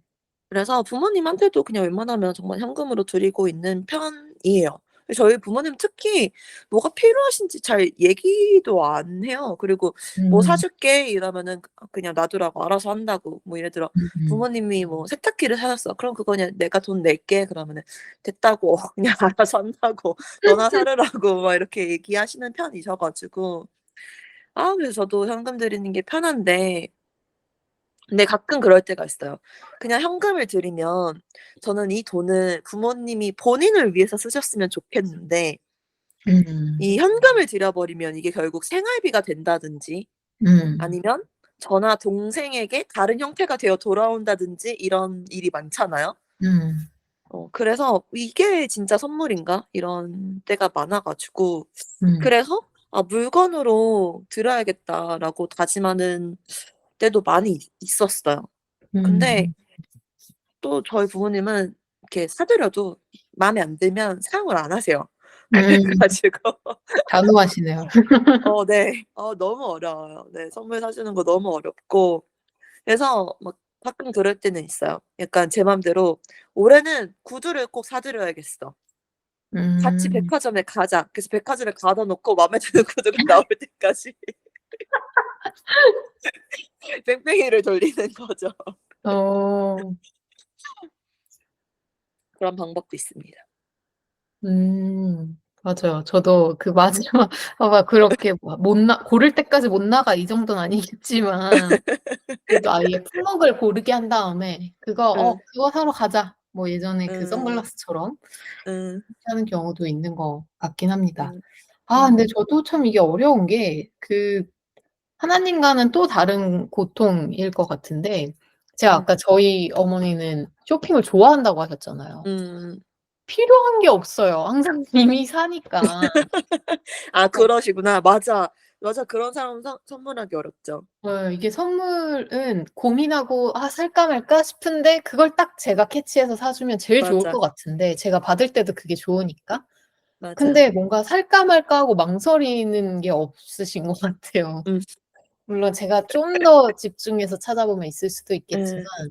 A: 그래서 부모님한테도 그냥 웬만하면 정말 현금으로 드리고 있는 편이에요. 저희 부모님 특히 뭐가 필요하신지 잘 얘기도 안 해요. 그리고 "뭐 사
B: 음.
A: 줄게." 이러면은 그냥 놔두라고, 알아서 한다고. 뭐 예를 들어
B: 음음.
A: 부모님이 뭐 "세탁기를 사 줬어." 그럼 "그거 그냥 내가 돈 낼게." 그러면은 됐다고 그냥 알아서 한다고, 너나 사르라고 막 이렇게 얘기하시는 편이셔 가지고 그래서 저도 현금 드리는 게 편한데, 근데 가끔 그럴 때가 있어요. 그냥 현금을 드리면 저는 이 돈을 부모님이 본인을 위해서 쓰셨으면 좋겠는데,
B: 음.
A: 이 현금을 드려 버리면 이게 결국 생활비가 된다든지
B: 음.
A: 아니면 저나 동생에게 다른 형태가 되어 돌아온다든지 이런 일이 많잖아요.
B: 음.
A: 그래서 '이게 진짜 선물인가?' 이런 때가 많아 가지고,
B: 음.
A: 그래서 '아 물건으로 드려야겠다.'라고 다짐하는 때도 많이 있었어요. 근데
B: 음.
A: 또 저희 부모님은 이렇게 사 드려도 마음에 안 들면 사용을 안 하세요. 그래
B: 음.
A: 가지고
B: 단호하시네요.
A: 네. 너무 어려워요. 네. 선물 사 주는 거 너무 어렵고, 그래서 막 가끔 그럴 때는 있어요. 약간 제 맘대로 '올해는 구두를 꼭 사 드려야겠어. 같이
B: 음.
A: 백화점에 가자.' 그래서 백화점에 가둬 놓고 맘에 드는 구두가 나올 때까지 뺑뺑이를 돌리는 거죠.
B: 어.
A: 그런 방법도 있습니다.
B: 음. 맞아요. 저도 그 마지막 막 그렇게 못 고를 때까지 못 나가 이 정도는 아니겠지만 그래도 아예 품목을 고르게 한 다음에 "그거
A: 응.
B: 그거 사러 가자." 뭐 예전에 그
A: 응.
B: 선글라스처럼
A: 응.
B: 그렇게 하는 경우도 있는 것 같긴 합니다.
A: 응.
B: 근데
A: 음.
B: 저도 참 이게 어려운 게 하나님과는 또 다른 고통일 것 같은데 제가
A: 음.
B: 아까 저희 어머니는 쇼핑을 좋아한다고 하셨잖아요.
A: 음.
B: 필요한 게 없어요. 항상 이미 사니까. 어
A: 그러시구나. 맞아. 맞아. 그런 사람은 선물하기 어렵죠.
B: 이게 선물은 고민하고 '아 살까 말까?' 싶은데 그걸 딱 제가 캐치해서 사 주면 제일 좋을 것
A: 맞아.
B: 같은데 제가 받을 때도 그게 좋으니까.
A: 맞아.
B: 근데 뭔가 살까 말까 하고 망설이는 게 없으신 것 같아요.
A: 음.
B: 물론 제가 좀 더 집중해서 찾아보면 있을 수도 있겠지만
A: 예.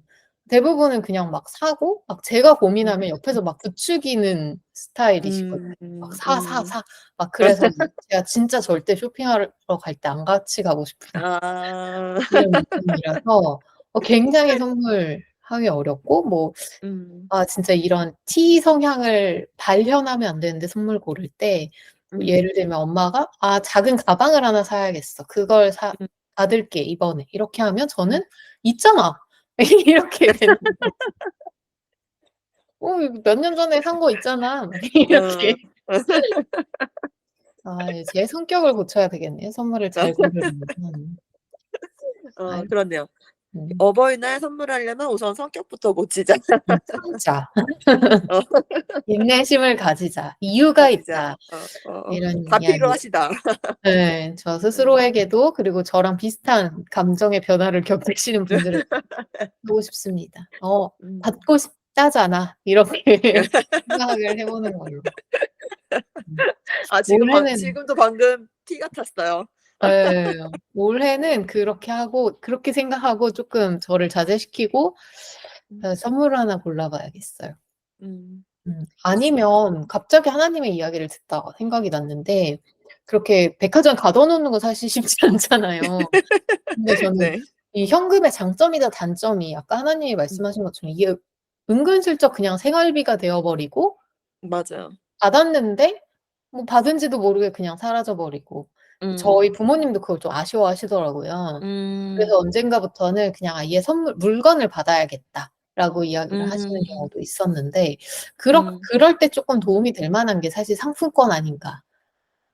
B: 대부분은 그냥 막 사고 막 제가
A: 음.
B: 고민하면 옆에서 막 부추기는 스타일이시거든요.
A: 음.
B: 막 "사, 사,
A: 음.
B: 사." 막 그래서 막 제가 진짜 절대 쇼핑하러 갈 때 안 같이 가고 싶은
A: 아.
B: 이런 느낌이라서 굉장히 선물하기 어렵고
A: 음.
B: 진짜 이런 T 성향을 발현하면 안 되는데 선물 고를 때 뭐
A: 음.
B: 예를 들면 엄마가 "아 작은 가방을 하나 사야겠어. 그걸
A: 음.
B: 받을게 이번에." 이렇게 하면
A: 음.
B: 저는 "있잖아." 이렇게 되는 거. 이거 몇 년 전에 산 거 있잖아." 막 이렇게.
A: 어.
B: 제 성격을 고쳐야 되겠네요, 선물을 잘 고르려면. 아유
A: 그렇네요.
B: 음.
A: 어버이날 선물하려면 우선 성격부터 고치자.
B: 참자.
A: 어
B: 인내심을 가지자. 이유가
A: 가지자.
B: 있다.
A: 어어.
B: 이런
A: 다
B: 이야기.
A: 필요하시다.
B: 네. 저
A: 예.
B: 스스로에게도 그리고 저랑 비슷한 감정의 변화를 겪으시는 분들에게 하고 싶습니다.
A: 음.
B: '받고 싶다잖아.' 이렇게 생각을 해 보는 걸로. 음. 올해는
A: 지금도 방금 티 같았어요.
B: 예. 올해는 그렇게 하고 그렇게 생각하고 쪼끔 저를 자제시키고
A: 음.
B: 선물을 하나 골라 봐야겠어요.
A: 음. 좋습니다.
B: 아니면 갑자기 하나님의 이야기를 듣다가 생각이 났는데 그렇게 백화점에 가둬 놓는 거 사실 쉽지 않잖아요. 근데 저는
A: 네.
B: 이 현금의 장점이자 단점이 아까 하나님이
A: 음.
B: 말씀하신 것처럼 이게 은근슬쩍 그냥 생활비가 되어 버리고
A: 맞아요.
B: 받았는데 받은지도 모르게 그냥 사라져 버리고
A: 음.
B: 저희 부모님도 그걸 좀 아쉬워하시더라고요.
A: 음.
B: 그래서 언젠가부터는 그냥 아예 "물건을 받아야겠다."라고 이야기를 하시는
A: 음.
B: 경우도 있었는데
A: 음.
B: 그럴 때 쪼끔 도움이 될 만한 게 사실 상품권 아닌가.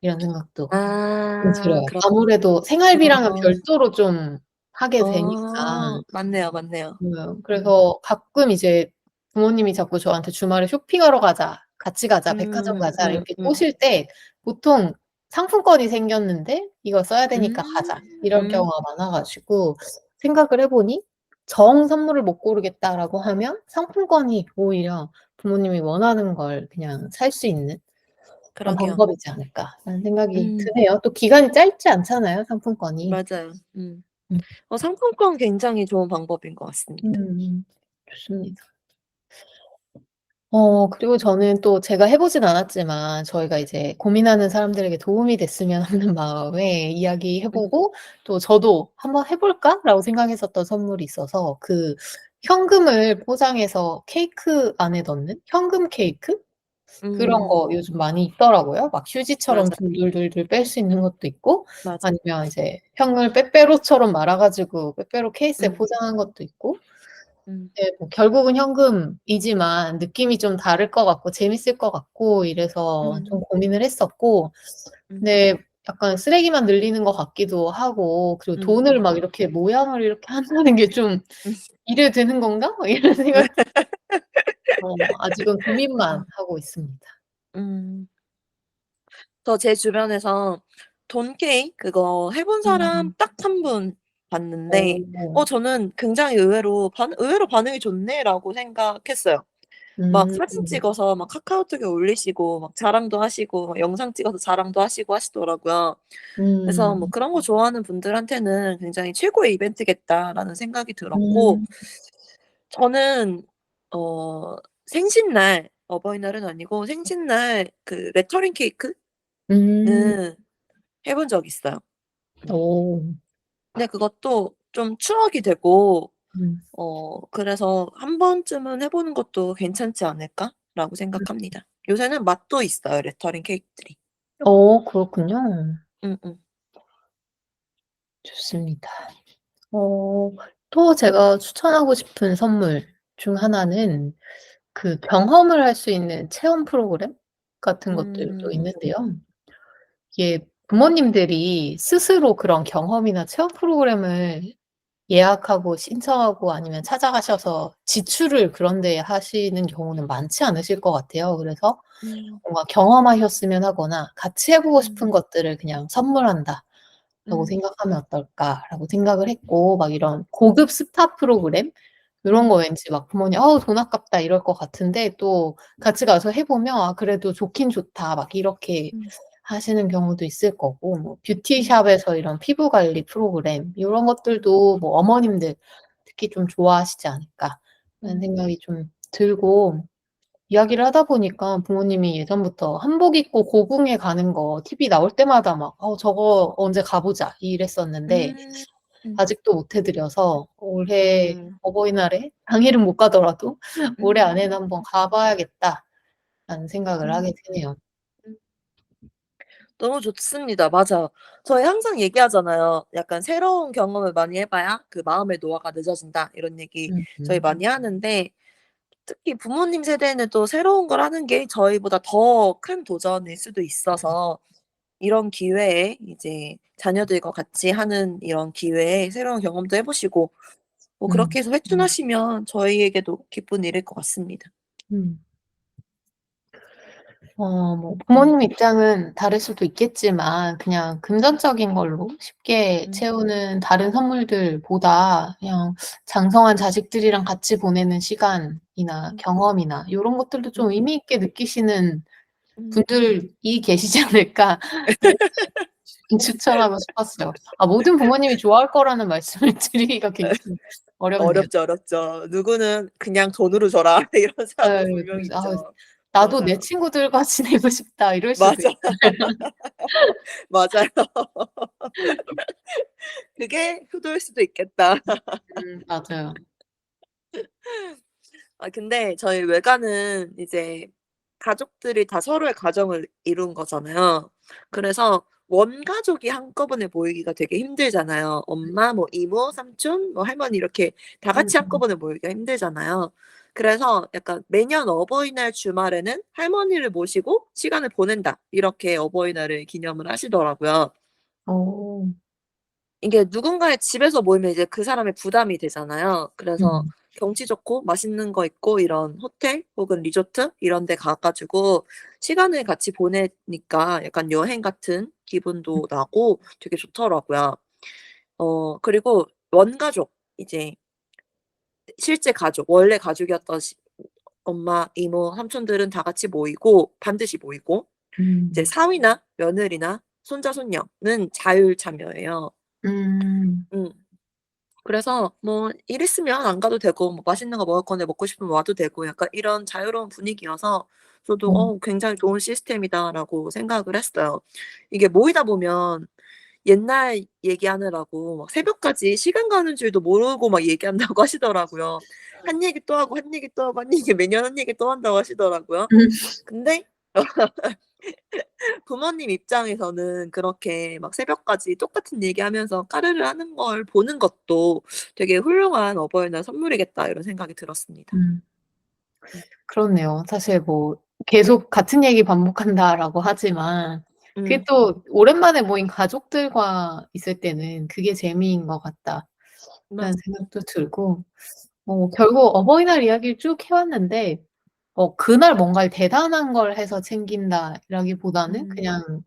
B: 이런 생각도 좀
A: 아
B: 들어요.
A: 그렇
B: 아무래도 생활비랑은
A: 어.
B: 별도로 좀 하게 되니까.
A: 맞네요, 맞네요.
B: 그래서 가끔 이제 부모님이 자꾸 저한테 "주말에 쇼핑하러 가자. 같이 가자. 백화점 가자." 이렇게
A: 음.
B: 꼬실 때 보통 상품권이 생겼는데 "이거 써야 되니까
A: 음.
B: 가자." 이런
A: 음.
B: 경우가 많아 가지고 생각을 해 보니 '정 선물을 못 고르겠다.'라고 하면 상품권이 오히려 부모님이 원하는 걸 그냥 살 수 있는 그런
A: 그러게요.
B: 방법이지 않을까라는 생각이
A: 음.
B: 드네요. 또 기간이 짧지 않잖아요, 상품권이.
A: 맞아요.
B: 음.
A: 상품권 굉장히 좋은 방법인 것 같습니다.
B: 좋습니다. 그리고 저는 또 제가 해 보진 않았지만 저희가 이제 고민하는 사람들에게 도움이 됐으면 하는 마음에 이야기해
A: 음.
B: 보고 또 저도 '한번 해 볼까?'라고 생각했었던 선물이 있어서 그 현금을 포장해서 케이크 안에 넣는 현금 케이크? 그런
A: 음.
B: 거 요즘 많이 있더라고요. 막 휴지처럼
A: 맞아.
B: 둘둘둘둘 뺄 수 있는 것도 있고
A: 맞아.
B: 아니면 이제 현금을 빼빼로처럼 말아 가지고 빼빼로 케이스에
A: 음.
B: 포장한 것도 있고
A: 음.
B: 네 뭐 결국은 현금이지만 느낌이 좀 다를 것 같고 재밌을 것 같고 이래서 좀
A: 음.
B: 고민을 했었고
A: 음.
B: 근데 약간 쓰레기만 늘리는 것 같기도 하고 그리고
A: 음.
B: 돈을 막 이렇게 모양을 이렇게 한다는 게 좀
A: 음.
B: '이래도 되는 건가?' 뭐 이런 생각 아직은 고민만 하고 있습니다.
A: 음. 제 주변에서 돈 케이크 그거 해본 사람
B: 음.
A: 딱 한 분 봤는데
B: 어.
A: 저는 굉장히 의외로 '반응이 좋네.'라고 생각했어요. 막
B: 음.
A: 사진 찍어서 막 카카오톡에 올리시고 막 자랑도 하시고 막 영상 찍어서 자랑도 하시고 하시더라고요. 그래서
B: 음.
A: 그런 거 좋아하는 분들한테는 굉장히 '최고의 이벤트겠다.'라는 생각이 들었고
B: 음.
A: 저는 어 생신날 어버이날은 아니고 생신날 그 레터링 케이크는
B: 음.
A: 해본 적이 있어요.
B: 오.
A: 근데 그것도 좀 추억이 되고
B: 음.
A: 그래서 '한 번쯤은 해 보는 것도 괜찮지 않을까?'라고 생각합니다. 요새는 맛도 있어요, 레터링 케이크들이.
B: 그렇군요.
A: 음음.
B: 좋습니다. 어 또 제가 추천하고 싶은 선물 중 하나는 그 경험을 할 수 있는 체험 프로그램 같은 것들도
A: 음.
B: 있는데요. 이게 부모님들이 스스로 그런 경험이나 체험 프로그램을 예약하고 신청하고 아니면 찾아가셔서 지출을 그런 데에 하시는 경우는 많지 않으실 것 같아요. 그래서
A: 음.
B: 뭔가 경험하셨으면 하거나 '같이 해 보고 싶은
A: 음.
B: 것들을 그냥 선물한다.'라고
A: 음.
B: 생각하면 어떨까라고 생각을 했고 막 이런 고급 스파 프로그램 요런 거
A: 음.
B: 왠지 막 부모님 "어우 돈 아깝다." 이럴 것 같은데 또 같이 가서 해 보면 '아 그래도 좋긴 좋다.' 막 이렇게
A: 음.
B: 하시는 경우도 있을 거고 뭐
A: 음.
B: 뷰티샵에서 이런 피부 관리 프로그램 요런 것들도 뭐 어머님들 특히 좀 좋아하시지 않을까라는
A: 음.
B: 생각이 좀 들고 이야기를 하다 보니까 부모님이 예전부터 한복 입고 고궁에 가는 거 TV 나올 때마다 막 "어 저거 언제 가 보자." 이랬었는데
A: 음. 음.
B: 아직도 못 해 드려서 올해
A: 음.
B: 어버이날에 당일은 못 가더라도 '올해
A: 음.
B: 안에는 한번 가 봐야겠다.'라는 생각을
A: 음.
B: 하게 되네요.
A: 음. 너무 좋습니다. 맞아요. 저희 항상 얘기하잖아요. 약간 "새로운 경험을 많이 해 봐야 그 마음의 노화가 늦어진다." 이런 얘기 저희
B: 음음.
A: 많이 하는데 특히 부모님 세대는 또 새로운 걸 하는 게 저희보다 더 큰 도전일 수도 있어서 이런 기회에 이제 자녀들과 같이 하는 이런 기회에 새로운 경험도 해 보시고
B: 음.
A: 그렇게 해서 회춘하시면 저희에게도 기쁜 일일 것 같습니다.
B: 음. 뭐
A: 음.
B: 부모님 입장은 다를 수도 있겠지만 그냥 금전적인 걸로 쉽게
A: 음.
B: 채우는 다른 선물들보다 그냥 장성한 자식들이랑 같이 보내는 시간이나
A: 음.
B: 경험이나 요런 것들도 좀
A: 음.
B: 의미 있게 느끼시는
A: 음.
B: 분들이 계시지 않을까 추천하고 싶었어요. 모든 부모님이 좋아할 거라는 말씀을 드리기가 굉장히 어렵네요.
A: 어렵죠, 어렵죠. 누구는 "그냥 돈으로 줘라." 이런 사람도
B: 예.
A: 분명히
B: 그래서
A: 있죠.
B: '나도 내
A: 맞아요.
B: 친구들과 지내고 싶다.' 이럴 수도
A: 맞아.
B: 있고.
A: 맞아요. 그게 효도일 수도 있겠다.
B: 맞아요.
A: 근데 저희 외가는 이제 가족들이 다 서로의 가정을 이룬 거잖아요. 그래서 원가족이 한꺼번에 모이기가 되게 힘들잖아요. 엄마, 뭐 이모, 삼촌, 뭐 할머니 이렇게 다 같이
B: 음.
A: 한꺼번에 모이기가 힘들잖아요. 그래서 약간 매년 어버이날 주말에는 할머니를 모시고 시간을 보낸다. 이렇게 어버이날을 기념을 하시더라고요.
B: 어.
A: 이게 누군가의 집에서 모이면 이제 그 사람의 부담이 되잖아요. 그래서
B: 음.
A: 경치 좋고 맛있는 거 있고 이런 호텔 혹은 리조트 이런 데 가 가지고 시간을 같이 보내니까 약간 여행 같은 기분도 나고 되게 좋더라고요. 그리고 원가족 이제 실제 가족 원래 가족이었던 엄마, 이모, 삼촌들은 다 같이 모이고 반드시 모이고 이제
B: 음.
A: 사위나 며느리나 손자, 손녀는 자율 참여예요.
B: 음.
A: 음. 그래서 뭐 일 있으면 안 가도 되고 뭐 맛있는 거 먹을 건데 먹고 싶으면 와도 되고 약간 이런 자유로운 분위기여서 저도
B: 음.
A: '굉장히 좋은 시스템이다.'라고 생각을 했어요. 이게 모이다 보면 옛날 얘기하느라고 막 새벽까지 시간 가는 줄도 모르고 막 얘기한다고 하시더라고요. 한 얘기 또 하고, 한 얘기 또 하고, 한 얘기 매년 한 얘기 또 한다고 하시더라고요.
B: 음.
A: 근데 부모님 입장에서는 그렇게 막 새벽까지 똑같은 얘기하면서 까르르 하는 걸 보는 것도 되게 '훌륭한 어버이날 선물이겠다.' 이런 생각이 들었습니다.
B: 음.
A: 음.
B: 그렇네요. 사실 뭐 계속 같은 얘기 반복한다라고 하지만 그게
A: 음.
B: 또 오랜만에 모인 가족들과 있을 때는 그게 재미인 것 같다라는
A: 맞아요.
B: 생각도 들고 결국 어버이날 이야기를 쭉 해 왔는데 그날 뭔가를 대단한 걸 해서 챙긴다라기보다는
A: 음.
B: 그냥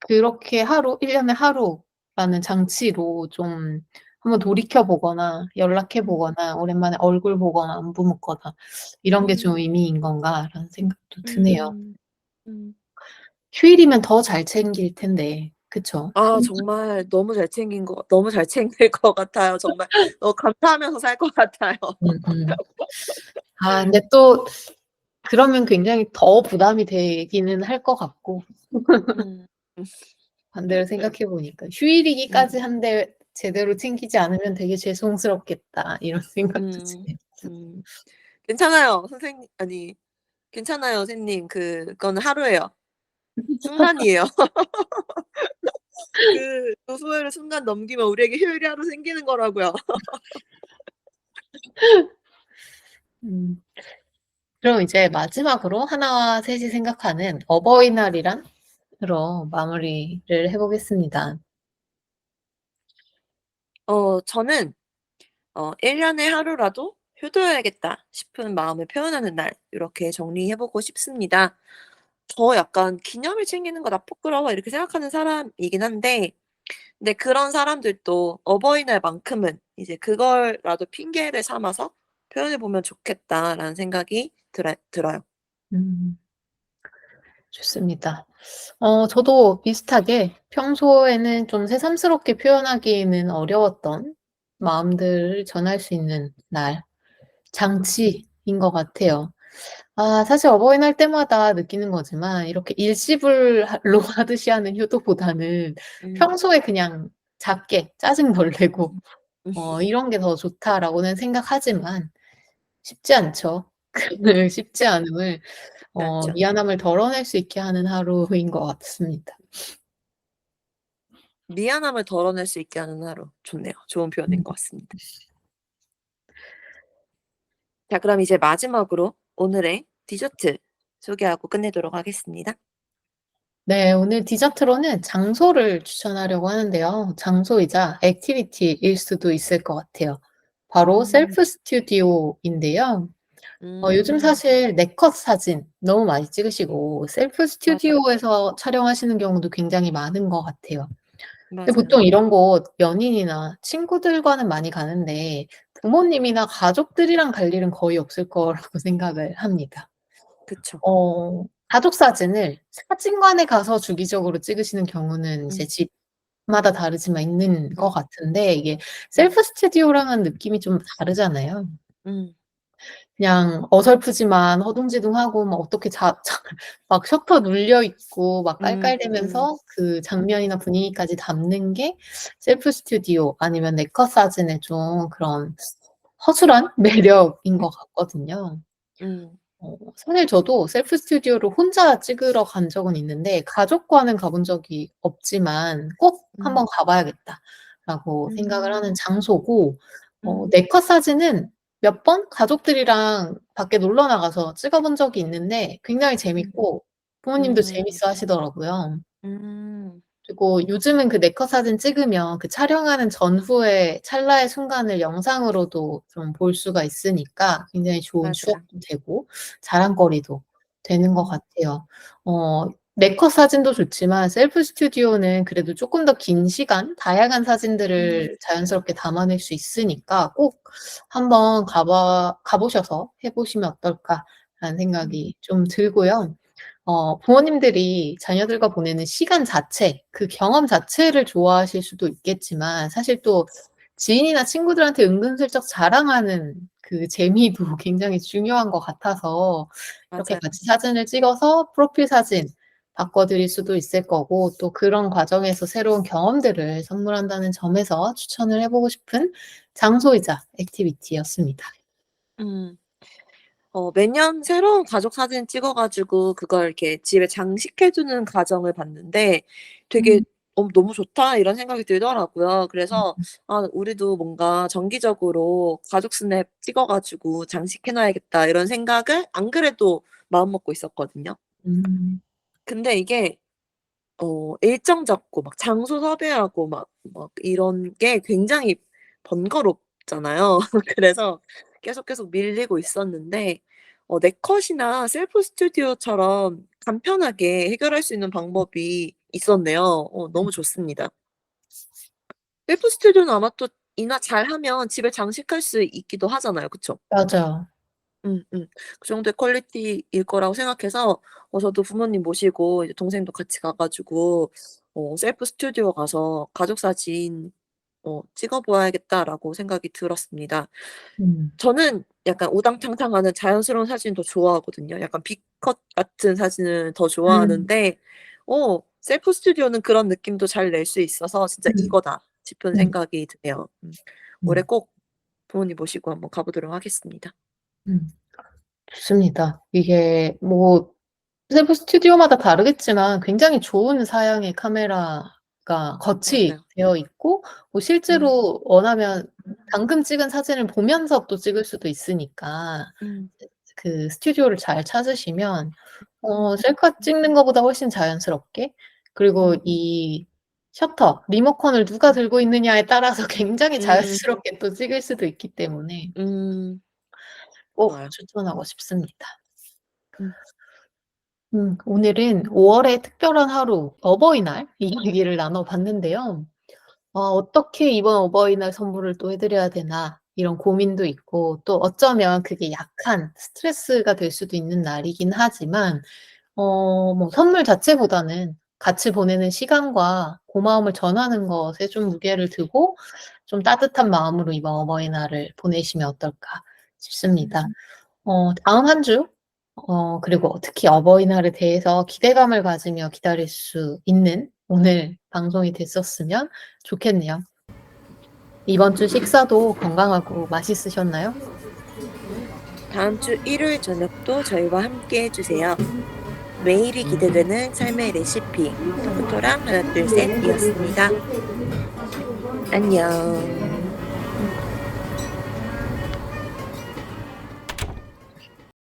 B: 그렇게 하루 1 년에 하루라는 장치로 좀 한번 돌이켜 보거나 연락해
A: 음.
B: 보거나 오랜만에 얼굴 보거나 안부 묻거나 이런 게 좀
A: 음.
B: 의미인 건가라는 생각도 드네요.
A: 음. 음.
B: 휴일이면 더 잘 챙길 텐데. 그쵸?
A: 아 정말 너무 잘 챙길 것 같아요. 정말 감사하면서 살 것 같아요.
B: 음음. 근데 또 그러면 굉장히 더 부담이 되기는 할 것 같고
A: 음.
B: 반대로 생각해 보니까 '휴일이기까지
A: 음.
B: 한데 제대로 챙기지 않으면 되게 죄송스럽겠다.' 이런 생각도
A: 음.
B: 드네요.
A: 음. 괜찮아요. 아니 괜찮아요 선생님. 그거는 하루예요. 순간이에요. 그 조소열을 순간 넘기면 우리에게 휴일이 하루 생기는 거라고요.
B: 음. 그럼 이제 마지막으로 하나와 셋이 생각하는 어버이날이란? 으로 마무리를 해 보겠습니다.
A: 저는 '일 년에 하루라도 효도해야겠다.' 싶은 마음을 표현하는 날 이렇게 정리해 보고 싶습니다. 저 약간 '기념일 챙기는 거 나 부끄러워.' 이렇게 생각하는 사람이긴 한데 근데 그런 사람들도 어버이날만큼은 이제 '그걸라도 핑계를 삼아서 표현해 보면 좋겠다.'라는 생각이 들어요.
B: 음. 좋습니다. 저도 비슷하게 평소에는 좀 새삼스럽게 표현하기에는 어려웠던 마음들을 전할 수 있는 날, 장치인 것 같아요. 사실 어버이날 때마다 느끼는 거지만 이렇게 일시불로 하듯이 하는 효도보다는
A: 음.
B: 평소에 그냥 작게 짜증 덜 내고
A: 음. 음.
B: '이런 게 더 좋다.'라고는 생각하지만 쉽지 않죠. 그 쉽지 않음을
A: 맞죠.
B: 미안함을 덜어낼 수 있게 하는 하루인 것 같습니다.
A: 미안함을 덜어낼 수 있게 하는 하루. 좋네요. 좋은 표현인
B: 음.
A: 것 같습니다. 자 그럼 이제 마지막으로 오늘의 디저트 소개하고 끝내도록 하겠습니다.
B: 네. 오늘 디저트로는 장소를 추천하려고 하는데요. 장소이자 액티비티일 수도 있을 것 같아요. 바로
A: 음.
B: 셀프 스튜디오인데요. 요즘
A: 음.
B: 사실 네컷 사진 너무 많이 찍으시고 셀프
A: 맞아요.
B: 스튜디오에서 촬영하시는 경우도 굉장히 많은 것 같아요. 근데
A: 맞아요.
B: 보통 이런 곳 연인이나 친구들과는 많이 가는데 부모님이나 가족들이랑 갈 일은 거의 없을 거라고 생각을 합니다.
A: 그쵸.
B: 가족 사진을 사진관에 가서 주기적으로 찍으시는 경우는 이제
A: 음.
B: 집마다 다르지만 있는 것
A: 음.
B: 같은데 이게
A: 음.
B: 셀프 스튜디오랑은 느낌이 좀 다르잖아요.
A: 음.
B: 그냥 어설프지만 허둥지둥하고 막 어떻게 막 셔터 눌려 있고 막
A: 음. 음.
B: 깔깔대면서 그 장면이나 분위기까지 담는 게 셀프 스튜디오 아니면 네컷 사진의 좀 그런 허술한 매력인 것 같거든요.
A: 음.
B: 사실 저도 셀프 스튜디오를 혼자 찍으러 간 적은 있는데 가족과는 가본 적이 없지만 '꼭
A: 음.
B: 한번 가 봐야겠다.'라고 생각을 하는
A: 음.
B: 장소고
A: 음.
B: 네컷 사진은 몇 번 가족들이랑 밖에 놀러 나가서 찍어 본 적이 있는데 굉장히
A: 음.
B: 재밌고 부모님도
A: 음.
B: 재밌어 하시더라고요.
A: 음.
B: 그리고 요즘은 그 네컷 사진 찍으면 그 촬영하는 전후의 찰나의 순간을 영상으로도 좀 볼 수가 있으니까 굉장히 좋은
A: 맞아요.
B: 추억도 되고 자랑거리도 되는 것
A: 음.
B: 같아요. 네컷 사진도 좋지만 셀프 스튜디오는 그래도 쪼끔 더 긴 시간 다양한
A: 음.
B: 사진들을 자연스럽게 담아낼 수 있으니까 꼭 한번 가 보셔서 해 보시면 어떨까라는
A: 음.
B: 생각이 좀 들고요. 부모님들이 자녀들과 보내는 시간 자체, 그 경험 자체를 좋아하실 수도 있겠지만 사실 또 지인이나 친구들한테 은근슬쩍 자랑하는 그 재미도 굉장히 중요한 것 같아서 이렇게
A: 맞아요.
B: 같이 사진을 찍어서 프로필 사진 바꿔 드릴 수도 있을 거고 또 그런 과정에서 새로운 경험들을 선물한다는 점에서 추천을 해 보고 싶은 장소이자 액티비티였습니다.
A: 음. 매년 새로운 가족 사진 찍어 가지고 그걸 이렇게 집에 장식해 두는 과정을 봤는데 되게
B: 음.
A: '너무 좋다.' 이런 생각이 들더라고요. 그래서
B: 음.
A: '아 우리도 뭔가 정기적으로 가족 스냅 찍어 가지고 장식해 놔야겠다.' 이런 생각을 안 그래도 마음 먹고 있었거든요.
B: 음.
A: 근데 이게 일정 잡고 막 장소 섭외하고 막 이런 게 굉장히 번거롭잖아요. 그래서 계속 밀리고 있었는데 네컷이나 셀프 스튜디오처럼 간편하게 해결할 수 있는 방법이 있었네요. 너무 좋습니다. 셀프 스튜디오는 아마 또 이나 잘하면 집에 장식할 수 있기도 하잖아요. 그쵸?
B: 맞아요.
A: 그 정도의 퀄리티일 거라고 생각해서 저도 부모님 모시고 이제 동생도 같이 가 가지고 셀프 스튜디오 가서 '가족 사진 찍어 보아야겠다.'라고 생각이 들었습니다.
B: 음.
A: 저는 약간 우당탕탕하는 자연스러운 사진 더 좋아하거든요. 약간 B컷 같은 사진을 더
B: 음.
A: 좋아하는데 셀프 스튜디오는 그런 느낌도 잘 낼 수 있어서 '진짜
B: 음.
A: 이거다.' 싶은
B: 음.
A: 생각이 드네요. 올해
B: 음.
A: 꼭 부모님 모시고 한번 가 보도록 하겠습니다.
B: 음. 좋습니다. 이게 뭐 셀프 스튜디오마다 다르겠지만 굉장히 좋은 사양의 카메라가
A: 맞아요.
B: 거치되어 있고 뭐
A: 음.
B: 실제로 원하면 방금 찍은 사진을 보면서 또 찍을 수도 있으니까
A: 음.
B: 그 스튜디오를 잘 찾으시면
A: 음.
B: 셀카 찍는 거보다 훨씬 자연스럽게 그리고
A: 음.
B: 이 셔터, 리모컨을 누가
A: 음.
B: 들고 있느냐에 따라서 굉장히
A: 음.
B: 자연스럽게 또 찍을 수도 있기 때문에
A: 음.
B: 꼭
A: 좋아요.
B: 추천하고 싶습니다.
A: 음.
B: 오늘은 5 월의 특별한 하루 어버이날 이야기를 나눠 봤는데요. 어떻게 이번 어버이날 선물을 또 해 드려야 되나 이런 고민도 있고 또 어쩌면 그게 약한 스트레스가 될 수도 있는 날이긴 하지만 뭐 선물 자체보다는 같이 보내는 시간과 고마움을 전하는 것에 좀 무게를 두고 좀 따뜻한 마음으로 이번 어버이날을 보내시면 어떨까 싶습니다.
A: 음.
B: 다음 한 주 그리고 특히 어버이날에 대해서 기대감을 가지며 기다릴 수 있는 오늘 방송이 됐었으면 좋겠네요. 이번 주 식사도 건강하고 맛있으셨나요?
A: 다음 주 일요일 저녁도 저희와 함께 해 주세요. 매일이 기대되는 삶의 레시피 토크토랑 하나 둘 셋 이었습니다. 안녕.